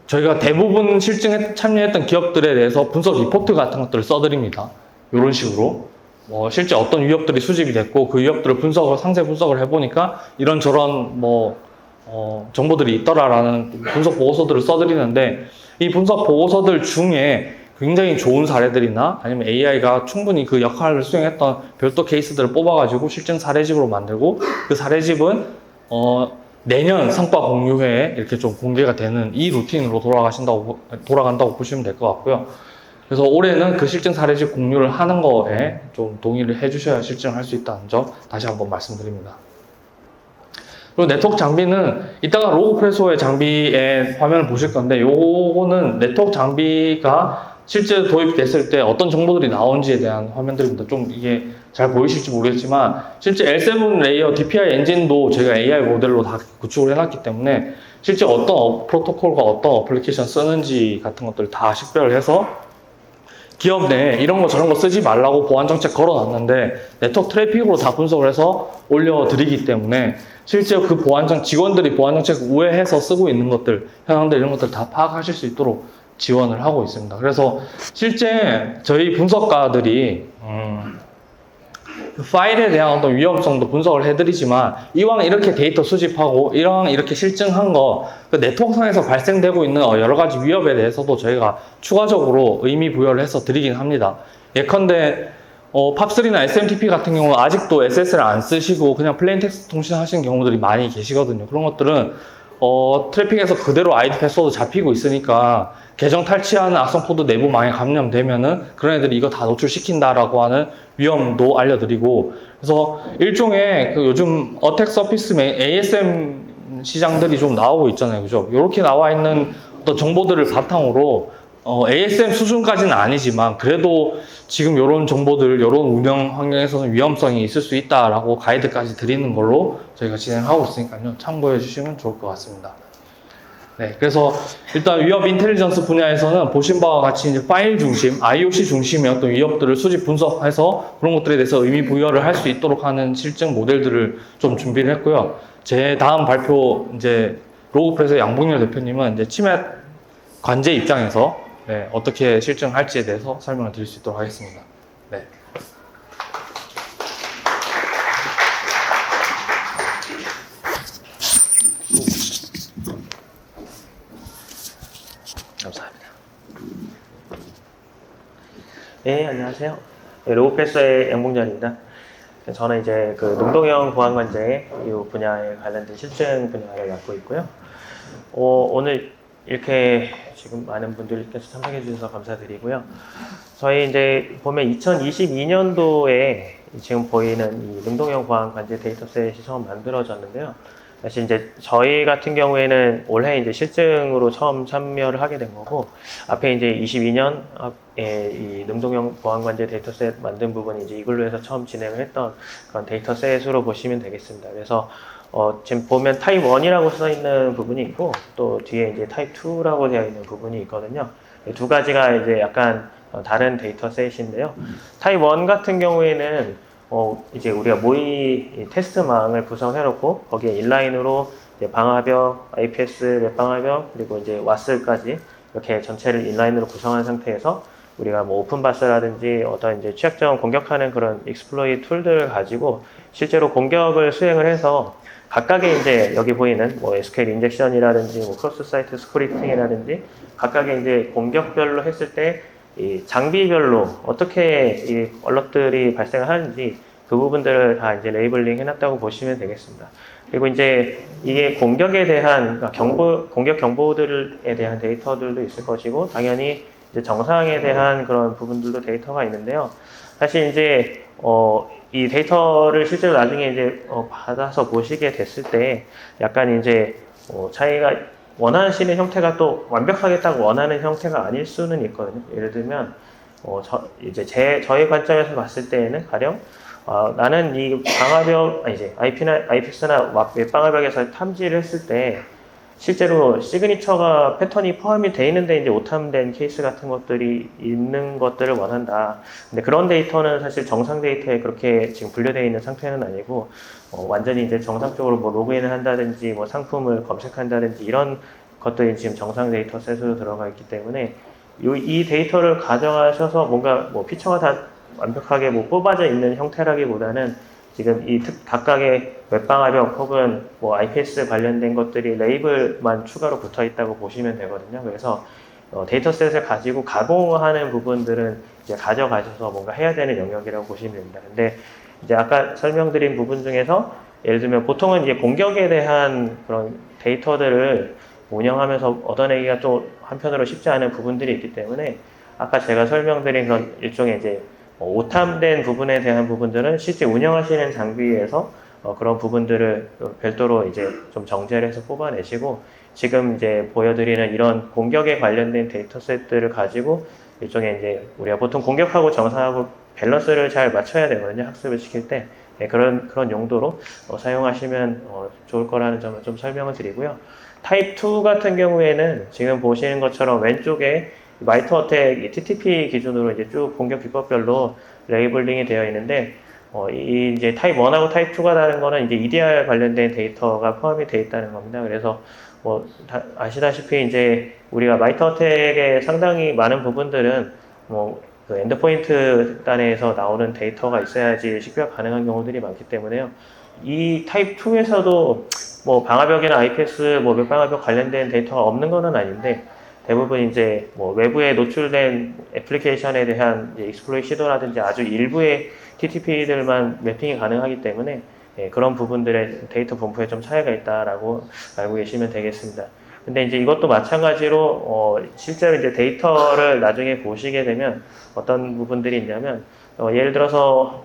저희가 대부분 실증에 참여했던 기업들에 대해서 분석 리포트 같은 것들을 써드립니다. 이런 식으로 실제 어떤 위협들이 수집이 됐고 그 위협들을 상세 분석을 해보니까 이런저런 정보들이 있더라라는 분석 보고서들을 써드리는데 이 분석 보고서들 중에 굉장히 좋은 사례들이나 아니면 AI가 충분히 그 역할을 수행했던 별도 케이스들을 뽑아가지고 실증 사례집으로 만들고 그 사례집은 내년 성과 공유회에 이렇게 좀 공개가 되는 이 루틴으로 돌아간다고 보시면 될 것 같고요. 그래서 올해는 그 실증 사례집 공유를 하는 거에 좀 동의를 해주셔야 실증을 할 수 있다는 점 다시 한번 말씀드립니다. 그리고 네트워크 장비는 이따가 로그프레소의 장비의 화면을 보실 건데 요거는 네트워크 장비가 실제 도입됐을 때 어떤 정보들이 나온지에 대한 화면들입니다. 좀 이게 잘 보이실지 모르겠지만 실제 L7 레이어 DPI 엔진도 저희가 AI 모델로 다 구축을 해놨기 때문에 실제 어떤 프로토콜과 어떤 어플리케이션 쓰는지 같은 것들을 다 식별을 해서 기업 내에 이런 거 저런 거 쓰지 말라고 보안 정책 걸어놨는데 네트워크 트래픽으로 다 분석을 해서 올려드리기 때문에 실제 그 직원들이 보안 정책 우회해서 쓰고 있는 것들, 현황들 이런 것들 다 파악하실 수 있도록 지원을 하고 있습니다. 그래서 실제 저희 분석가들이 그 파일에 대한 어떤 위험성도 분석을 해드리지만 이왕 이렇게 데이터 수집하고 이왕 이렇게 실증한 거 그 네트워크상에서 발생되고 있는 여러 가지 위협에 대해서도 저희가 추가적으로 의미 부여를 해서 드리긴 합니다. 예컨대 팝3나 SMTP 같은 경우는 아직도 SSL 안 쓰시고 그냥 플레인 텍스트 통신하시는 경우들이 많이 계시거든요. 그런 것들은 트래픽에서 그대로 아이디 패스워드 잡히고 있으니까 계정 탈취하는 악성 코드 내부망에 감염되면은 그런 애들이 이거 다 노출시킨다라고 하는 위험도 알려드리고 그래서 일종의 그 요즘 어택 서피스 ASM 시장들이 좀 나오고 있잖아요. 그죠? 이렇게 나와 있는 어떤 정보들을 바탕으로 ASM 수준까지는 아니지만 그래도 지금 이런 정보들, 이런 운영 환경에서는 위험성이 있을 수 있다라고 가이드까지 드리는 걸로 저희가 진행하고 있으니까요. 참고해 주시면 좋을 것 같습니다. 네, 그래서 일단 위협 인텔리전스 분야에서는 보신 바와 같이 이제 파일 중심, IOC 중심의 어떤 위협들을 수집 분석해서 그런 것들에 대해서 의미 부여를 할 수 있도록 하는 실증 모델들을 좀 준비를 했고요. 제 다음 발표 이제 로그프레소 양봉열 대표님은 이제 치매 관제 입장에서 어떻게 실증할지에 대해서 설명을 드릴 수 있도록 하겠습니다. 네. 감사합니다. 네, 안녕하세요. 네, 로그프레소의 양봉전입니다. 저는 이제 그 농동형 보안관제 이 분야에 관련된 실증 분야를 맡고 있고요. 오늘 이렇게 지금 많은 분들께서 참석해 주셔서 감사드리고요. 저희 이제 보면 2022년도에 지금 보이는 이 능동형 보안 관제 데이터셋이 처음 만들어졌는데요. 사실 이제 저희 같은 경우에는 올해 이제 실증으로 처음 참여를 하게 된 거고, 앞에 이제 22년에 이 능동형 보안 관제 데이터셋 만든 부분이 이제 이걸로 해서 처음 진행을 했던 그런 데이터셋으로 보시면 되겠습니다. 그래서 지금 보면 타입 1이라고 써 있는 부분이 있고, 또 뒤에 이제 타입 2라고 되어 있는 부분이 있거든요. 이 두 가지가 이제 약간 다른 데이터셋인데요. 타입 1 같은 경우에는 이제 우리가 모의 테스트망을 구성해놓고 거기에 인라인으로 이제 방화벽, IPS 웹 방화벽 그리고 이제 와스까지 이렇게 전체를 인라인으로 구성한 상태에서 우리가 뭐 오픈바스라든지 어떤 이제 취약점 공격하는 그런 익스플로이 툴들을 가지고 실제로 공격을 수행을 해서 각각의 이제 여기 보이는 뭐 SQL 인젝션이라든지 뭐 크로스 사이트 스크립팅이라든지 각각의 이제 공격별로 했을 때 이 장비별로 어떻게 이 얼럿들이 발생을 하는지 그 부분들을 다 이제 레이블링 해놨다고 보시면 되겠습니다. 그리고 이제 이게 공격에 대한 공격 경보들에 대한 데이터들도 있을 것이고 당연히 이제 정상에 대한 그런 부분들도 데이터가 있는데요. 사실 이제 이 데이터를 실제로 나중에 이제 받아서 보시게 됐을 때 약간 이제 차이가 원하시는 형태가 또 완벽하게 딱 원하는 형태가 아닐 수는 있거든요. 예를 들면 이제 저희 관점에서 봤을 때에는 가령 나는 이 방화벽 이제 IPS나 웹 방화벽에서 탐지를 했을 때 실제로 시그니처가 패턴이 포함이 돼 있는데 이제 오탐된 케이스 같은 것들이 있는 것들을 원한다. 근데 그런 데이터는 사실 정상 데이터에 그렇게 지금 분류되어 있는 상태는 아니고 완전히 이제 정상적으로 뭐 로그인을 한다든지 뭐 상품을 검색한다든지 이런 것들이 지금 정상 데이터셋으로 들어가 있기 때문에 이 데이터를 가져가셔서 뭔가 뭐 피처가 다 완벽하게 뭐 뽑아져 있는 형태라기보다는 지금 이 각각의 웹방화벽 혹은 뭐 IPS 관련된 것들이 레이블만 추가로 붙어 있다고 보시면 되거든요. 그래서 데이터셋을 가지고 가공하는 부분들은 이제 가져가셔서 뭔가 해야 되는 영역이라고 보시면 됩니다. 근데 이제 아까 설명드린 부분 중에서 예를 들면 보통은 이제 공격에 대한 그런 데이터들을 운영하면서 얻어내기가 좀 한편으로 쉽지 않은 부분들이 있기 때문에 아까 제가 설명드린 그런 일종의 이제 오탐된 부분에 대한 부분들은 실제 운영하시는 장비에서 그런 부분들을 별도로 이제 좀 정제를 해서 뽑아내시고 지금 이제 보여드리는 이런 공격에 관련된 데이터셋들을 가지고 일종의 이제 우리가 보통 공격하고 정상하고 밸런스를 잘 맞춰야 되거든요. 학습을 시킬 때 그런 용도로 사용하시면 좋을 거라는 점을 좀 설명을 드리고요. 타입 2 같은 경우에는 지금 보시는 것처럼 왼쪽에 마이터 어택 TTP 기준으로 이제 쭉 공격 기법별로 레이블링이 되어 있는데 이 이제 타입 1하고 타입 2가 다른 거는 이제 EDR 관련된 데이터가 포함이 되어 있다는 겁니다. 그래서 뭐 아시다시피 이제 우리가 마이터 어택의 상당히 많은 부분들은 뭐 그 엔드포인트 단에서 나오는 데이터가 있어야지 식별 가능한 경우들이 많기 때문에요. 이 타입 2에서도 뭐 방화벽이나 IPS 뭐 웹방화벽 관련된 데이터가 없는 거는 아닌데 대부분 이제 뭐 외부에 노출된 애플리케이션에 대한 익스플로이 시도라든지 아주 일부의 TTP들만 매핑이 가능하기 때문에 그런 부분들의 데이터 분포에 좀 차이가 있다라고 알고 계시면 되겠습니다. 근데 이제 이것도 마찬가지로 실제로 이제 데이터를 나중에 보시게 되면 어떤 부분들이 있냐면 예를 들어서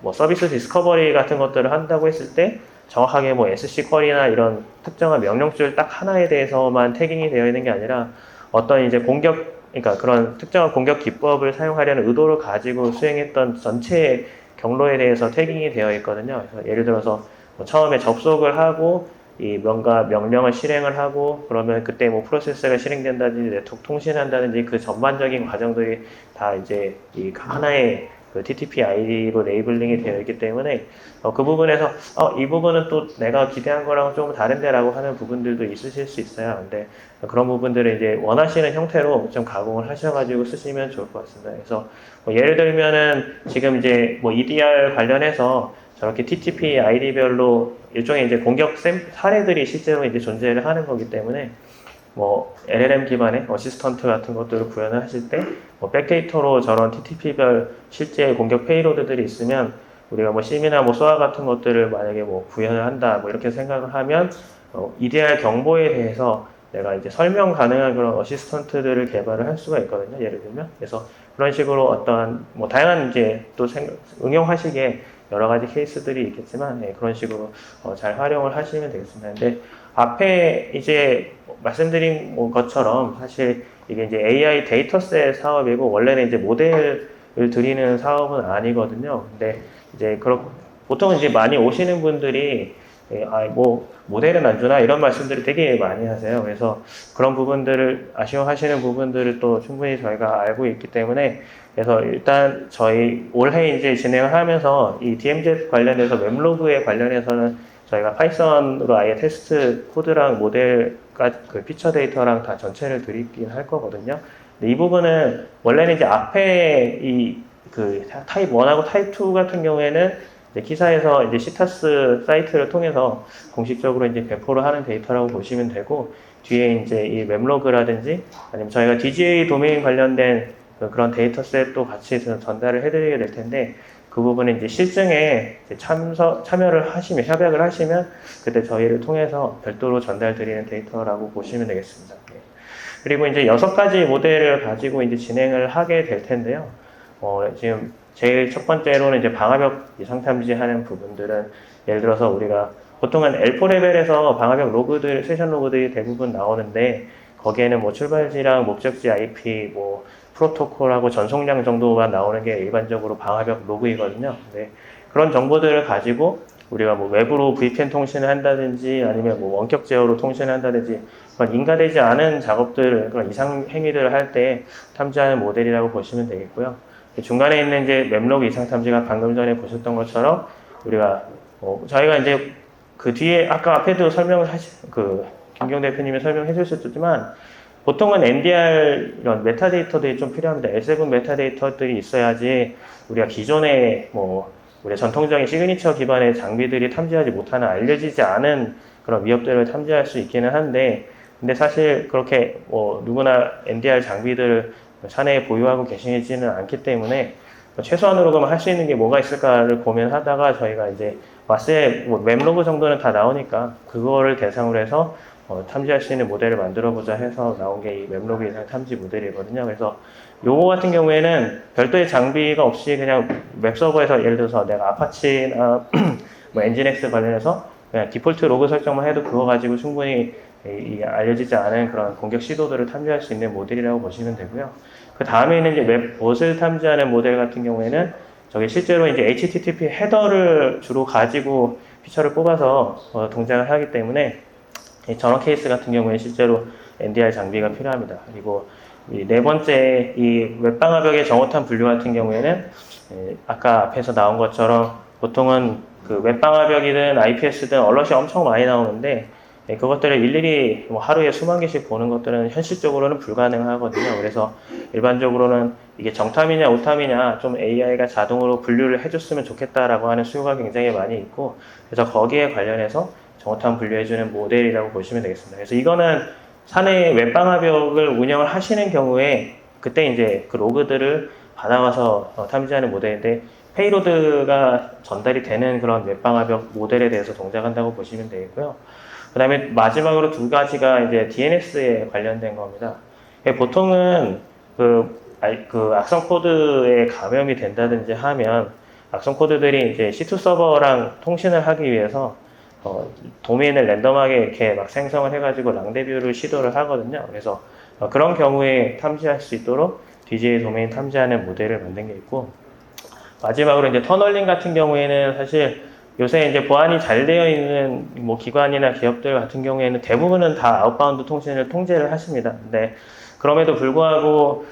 뭐 서비스 디스커버리 같은 것들을 한다고 했을 때 정확하게 뭐 SC 쿼리나 이런 특정한 명령줄 딱 하나에 대해서만 태깅이 되어 있는 게 아니라 어떤 이제 그러니까 그런 특정한 공격 기법을 사용하려는 의도를 가지고 수행했던 전체 경로에 대해서 태깅이 되어 있거든요. 그래서 예를 들어서 뭐 처음에 접속을 하고 이 뭔가 명령을 실행을 하고 그러면 그때 뭐 프로세스가 실행된다든지 네트워크 통신한다든지 그 전반적인 과정들이 다 이제 이 하나의 그 TTP ID로 레이블링이 되어 있기 때문에 그 부분에서 이 부분은 또 내가 기대한 거랑 좀 다른데라고 하는 부분들도 있으실 수 있어요. 근데 그런 부분들을 이제 원하시는 형태로 좀 가공을 하셔가지고 쓰시면 좋을 것 같습니다. 그래서 뭐 예를 들면은 지금 이제 뭐 EDR 관련해서 저렇게 TTP ID별로 일종의 이제 공격 사례들이 실제로 이제 존재를 하는 거기 때문에 뭐 LLM 기반의 어시스턴트 같은 것들을 구현을 하실 때 뭐 백데이터로 저런 TTP별 실제 공격 페이로드들이 있으면 우리가 뭐 심이나 뭐 소아 같은 것들을 만약에 뭐 구현을 한다 뭐 이렇게 생각을 하면 EDR 경보에 대해서 내가 이제 설명 가능한 그런 어시스턴트들을 개발을 할 수가 있거든요. 예를 들면 그래서 그런 식으로 어떤 뭐 다양한 이제 또 응용하시기에 여러 가지 케이스들이 있겠지만 그런 식으로 잘 활용을 하시면 되겠습니다. 근데 앞에 이제 말씀드린 것처럼 사실 이게 이제 AI 데이터셋 사업이고 원래는 이제 모델을 드리는 사업은 아니거든요. 근데 이제 보통 이제 많이 오시는 분들이 뭐 모델은 안 주나 이런 말씀들을 되게 많이 하세요. 그래서 그런 부분들을 아쉬워하시는 부분들을 또 충분히 저희가 알고 있기 때문에 그래서 일단 저희 올해 이제 진행을 하면서 이 DMZ 관련해서 웹로그에 관련해서는 저희가 파이썬으로 아예 테스트 코드랑 모델까지 그 피처 데이터랑 다 전체를 드리긴 할 거거든요. 근데 이 부분은 원래는 이제 앞에 그 타입 1하고 타입 2 같은 경우에는 이제 기사에서 이제 시타스 사이트를 통해서 공식적으로 이제 배포를 하는 데이터라고 보시면 되고 뒤에 이제 이 웹로그라든지 아니면 저희가 DGA 도메인 관련된 그런 데이터셋도 같이 전달을 해드리게 될 텐데 그 부분은 이제 실증에 이제 참여를 하시면 협약을 하시면 그때 저희를 통해서 별도로 전달드리는 데이터라고 보시면 되겠습니다. 그리고 이제 6가지 모델을 가지고 이제 진행을 하게 될 텐데요. 지금 제일 첫 번째로는 이제 방화벽 이상 탐지하는 부분들은 예를 들어서 우리가 보통은 L4 레벨에서 방화벽 로그들, 세션 로그들이 대부분 나오는데 거기에는 뭐 출발지랑 목적지 IP, 뭐 프로토콜하고 전송량 정도만 나오는 게 일반적으로 방화벽 로그이거든요. 네. 그런 정보들을 가지고 우리가 뭐 외부로 VPN 통신을 한다든지 아니면 뭐 원격 제어로 통신을 한다든지 그런 인가되지 않은 작업들, 그런 이상 행위들을 할 때 탐지하는 모델이라고 보시면 되겠고요. 중간에 있는 이제 웹로그 이상 탐지가 방금 전에 보셨던 것처럼 우리가 저희가 이제 그 뒤에 아까 앞에도 김경 대표님이 설명해 주셨지만 보통은 NDR 이런 메타데이터들이 좀 필요합니다. L7 메타데이터들이 있어야지 우리가 기존의 우리가 전통적인 시그니처 기반의 장비들이 탐지하지 못하는 알려지지 않은 그런 위협들을 탐지할 수 있기는 한데 근데 사실 그렇게 누구나 NDR 장비들을 사내에 보유하고 계시지는 않기 때문에 최소한으로 그러면 할 수 있는 게 뭐가 있을까를 고민하다가 저희가 이제 와스의 웹로그 정도는 다 나오니까 그거를 대상으로 해서 탐지할 수 있는 모델을 만들어 보자 해서 나온 게 이 웹로그 이상 탐지 모델이거든요. 그래서 요거 같은 경우에는 별도의 장비가 없이 그냥 웹서버에서 예를 들어서 내가 아파치나 뭐 엔진엑스 관련해서 그냥 디폴트 로그 설정만 해도 그거 가지고 충분히 알려지지 않은 그런 공격 시도들을 탐지할 수 있는 모델이라고 보시면 되고요. 그 다음에는 이제 웹봇을 탐지하는 모델 같은 경우에는 저게 실제로 이제 HTTP 헤더를 주로 가지고 피처를 뽑아서 동작을 하기 때문에 저런 케이스 같은 경우에 실제로 NDR 장비가 필요합니다. 그리고 네 번째 이 웹방화벽의 정오탄 분류 같은 경우에는 아까 앞에서 나온 것처럼 보통은 그 웹방화벽이든 IPS든 얼럿이 엄청 많이 나오는데 그것들을 일일이 하루에 수만 개씩 보는 것들은 현실적으로는 불가능하거든요. 그래서 일반적으로는 이게 정탐이냐 오탐이냐 좀 AI가 자동으로 분류를 해줬으면 좋겠다라고 하는 수요가 굉장히 많이 있고 그래서 거기에 관련해서 정오탐 분류해주는 모델이라고 보시면 되겠습니다. 그래서 이거는 사내 웹방화벽을 운영을 하시는 경우에 그때 이제 그 로그들을 받아와서 탐지하는 모델인데 페이로드가 전달이 되는 그런 웹방화벽 모델에 대해서 동작한다고 보시면 되겠고요. 그 다음에 마지막으로 두 가지가 이제 DNS에 관련된 겁니다. 보통은 그 악성 코드에 감염이 된다든지 하면 악성 코드들이 이제 C2 서버랑 통신을 하기 위해서 도메인을 랜덤하게 이렇게 막 생성을 해가지고 랑데뷰를 시도를 하거든요. 그래서 그런 경우에 탐지할 수 있도록 DGA 도메인 탐지하는 모델을 만든 게 있고 마지막으로 이제 터널링 같은 경우에는 사실 요새 이제 보안이 잘 되어 있는 기관이나 기업들 같은 경우에는 대부분은 다 아웃바운드 통신을 통제를 하십니다. 근데 그럼에도 불구하고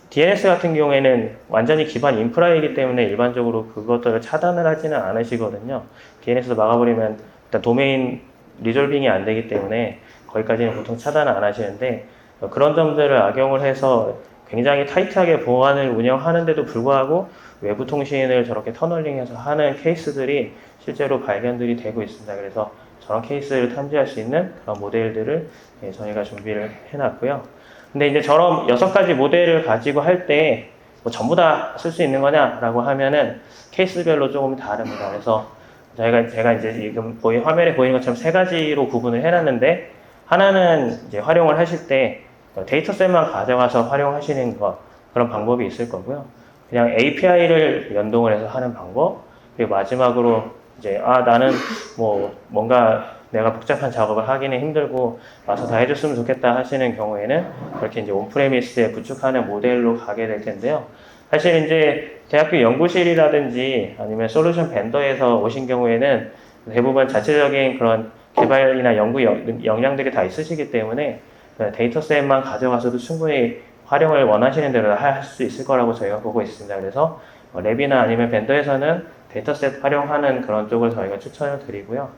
DNS 같은 경우에는 완전히 기반 인프라이기 때문에 일반적으로 그것들을 차단을 하지는 않으시거든요. DNS 막아버리면 일단 도메인 리졸빙이 안 되기 때문에 거기까지는 보통 차단을 안 하시는데 그런 점들을 악용을 해서 굉장히 타이트하게 보안을 운영하는데도 불구하고 외부 통신을 저렇게 터널링해서 하는 케이스들이 실제로 발견들이 되고 있습니다. 그래서 저런 케이스를 탐지할 수 있는 그런 모델들을 저희가 준비를 해놨고요. 근데 이제 저런 6가지 모델을 가지고 할 때 전부 다 쓸 수 있는 거냐라고 하면은 케이스별로 조금 다릅니다. 그래서 제가 이제 지금 화면에 보이는 것처럼 3가지로 구분을 해놨는데 하나는 이제 활용을 하실 때 데이터셋만 가져가서 활용하시는 것, 그런 방법이 있을 거고요. 그냥 API를 연동을 해서 하는 방법, 그리고 마지막으로 이제 나는 뭐 뭔가 내가 복잡한 작업을 하기는 힘들고 와서 다 해줬으면 좋겠다 하시는 경우에는 그렇게 이제 온프레미스에 구축하는 모델로 가게 될 텐데요. 사실 이제 대학교 연구실이라든지 아니면 솔루션 벤더에서 오신 경우에는 대부분 자체적인 그런 개발이나 연구 역량들이 다 있으시기 때문에 데이터셋만 가져가서도 충분히 활용을 원하시는 대로 할 수 있을 거라고 저희가 보고 있습니다. 그래서 랩이나 아니면 벤더에서는 데이터셋 활용하는 그런 쪽을 저희가 추천을 드리고요.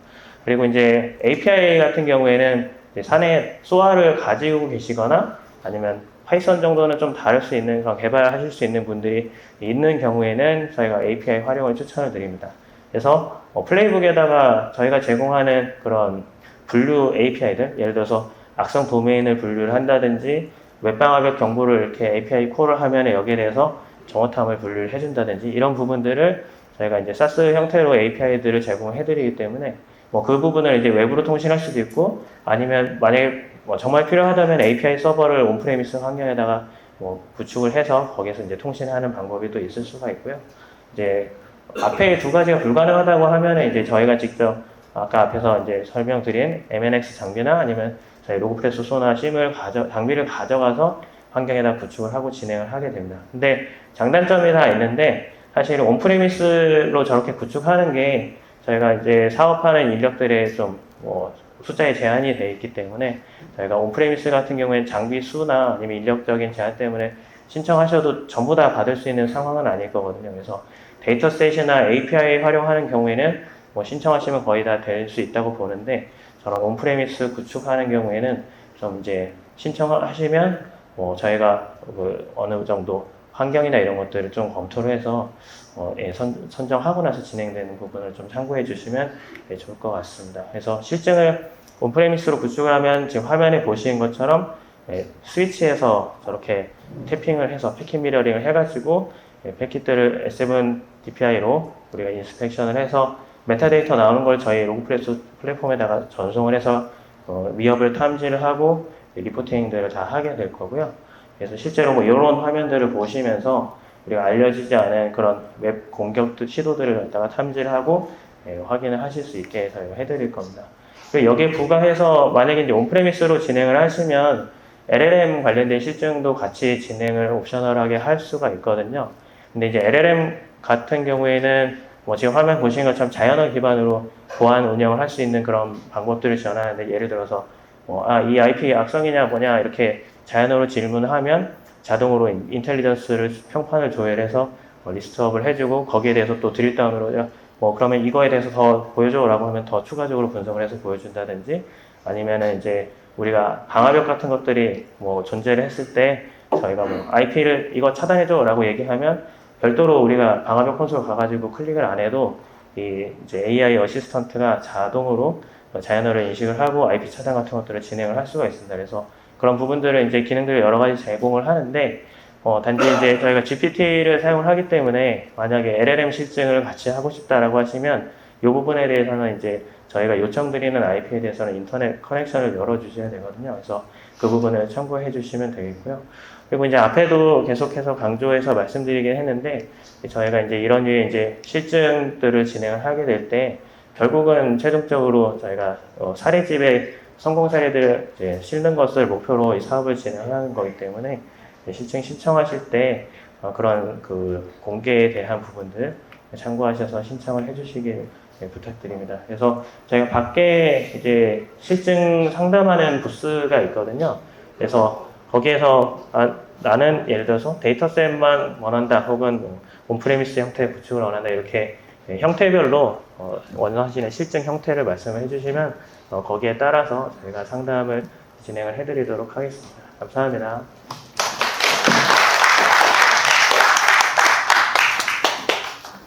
그리고 이제 API 같은 경우에는 이제 사내 소아를 가지고 계시거나 아니면 파이썬 정도는 좀 다룰 수 있는 그런 개발하실 수 있는 분들이 있는 경우에는 저희가 API 활용을 추천을 드립니다. 그래서 플레이북에다가 저희가 제공하는 그런 분류 API들, 예를 들어서 악성 도메인을 분류를 한다든지 웹방화벽 경보를 이렇게 API 콜을 하면 여기에 대해서 정어탐을 분류를 해준다든지 이런 부분들을 저희가 이제 SaaS 형태로 API들을 제공해 드리기 때문에 뭐 그 부분을 이제 외부로 통신할 수도 있고 아니면 만약에 뭐 정말 필요하다면 API 서버를 온프레미스 환경에다가 뭐 구축을 해서 거기서 이제 통신하는 방법이 또 있을 수가 있고요. 이제 앞에 두 가지가 불가능하다고 하면은 이제 저희가 직접 아까 앞에서 이제 설명드린 MNX 장비나 아니면 저희 로그프레소 소나 심을 장비를 가져가서 환경에다 구축을 하고 진행을 하게 됩니다. 근데 장단점이 다 있는데 사실 온프레미스로 저렇게 구축하는 게 저희가 이제 사업하는 인력들의 좀 숫자에 제한이 되어 있기 때문에 저희가 온프레미스 같은 경우에는 장비 수나 아니면 인력적인 제한 때문에 신청하셔도 전부 다 받을 수 있는 상황은 아닐 거거든요. 그래서 데이터셋이나 API 활용하는 경우에는 뭐 신청하시면 거의 다 될 수 있다고 보는데 저런 온프레미스 구축하는 경우에는 좀 이제 신청을 하시면 저희가 어느 정도 환경이나 이런 것들을 좀 검토를 해서 선정하고 나서 진행되는 부분을 좀 참고해 주시면 좋을 것 같습니다. 그래서 실증을 온프레미스로 구축을 하면 지금 화면에 보시는 것처럼 스위치에서 저렇게 태핑을 해서 패킷 미러링을 해가지고 패킷들을 S7 DPI로 우리가 인스펙션을 해서 메타데이터 나오는 걸 저희 로그프레소 플랫폼에다가 전송을 해서 위협을 탐지를 하고 리포팅들을 다 하게 될 거고요. 그래서 실제로 뭐 이런 화면들을 보시면서 우리가 알려지지 않은 그런 웹 공격 시도들을 갖다가 탐지를 하고 확인을 하실 수 있게 저희가 해드릴 겁니다. 그리고 여기에 부가해서 만약에 이제 온프레미스로 진행을 하시면 LLM 관련된 실증도 같이 진행을 옵셔널하게 할 수가 있거든요. 근데 이제 LLM 같은 경우에는 뭐 지금 화면 보시는 것처럼 자연어 기반으로 보안 운영을 할 수 있는 그런 방법들을 지원하는데 예를 들어서 이 IP 악성이냐 뭐냐 이렇게 자연어로 질문을 하면 자동으로 인텔리전스를 평판을 조회해서 리스트업을 해주고 거기에 대해서 또 드릴다운으로 그러면 이거에 대해서 더 보여줘라고 하면 더 추가적으로 분석을 해서 보여준다든지 아니면은 이제 우리가 방화벽 같은 것들이 존재를 했을 때 저희가 IP를 이거 차단해줘라고 얘기하면 별도로 우리가 방화벽 콘솔 가가지고 클릭을 안 해도 이제 AI 어시스턴트가 자동으로 자연어를 인식을 하고 IP 차단 같은 것들을 진행을 할 수가 있습니다. 그래서 그런 부분들을 이제 기능들을 여러 가지 제공을 하는데 단지 이제 저희가 GPT를 사용을 하기 때문에 만약에 LLM 실증을 같이 하고 싶다라고 하시면 이 부분에 대해서는 이제 저희가 요청드리는 IP에 대해서는 인터넷 커넥션을 열어주셔야 되거든요. 그래서 그 부분을 참고해 주시면 되겠고요. 그리고 이제 앞에도 계속해서 강조해서 말씀드리긴 했는데 저희가 이제 이런 류의 이제 실증들을 진행을 하게 될 때 결국은 최종적으로 저희가 사례집의 성공 사례들 이제 실는 것을 목표로 이 사업을 진행하는 거기 때문에 실증 신청하실 때 그런 그 공개에 대한 부분들 참고하셔서 신청을 해주시길 부탁드립니다. 그래서 저희가 밖에 이제 실증 상담하는 부스가 있거든요. 그래서 거기에서 나는 예를 들어서 데이터셋만 원한다 혹은 온프레미스 형태의 구축을 원한다 이렇게 형태별로 원하시는 실증 형태를 말씀을 해주시면 거기에 따라서 저희가 상담을 진행을 해드리도록 하겠습니다. 감사합니다.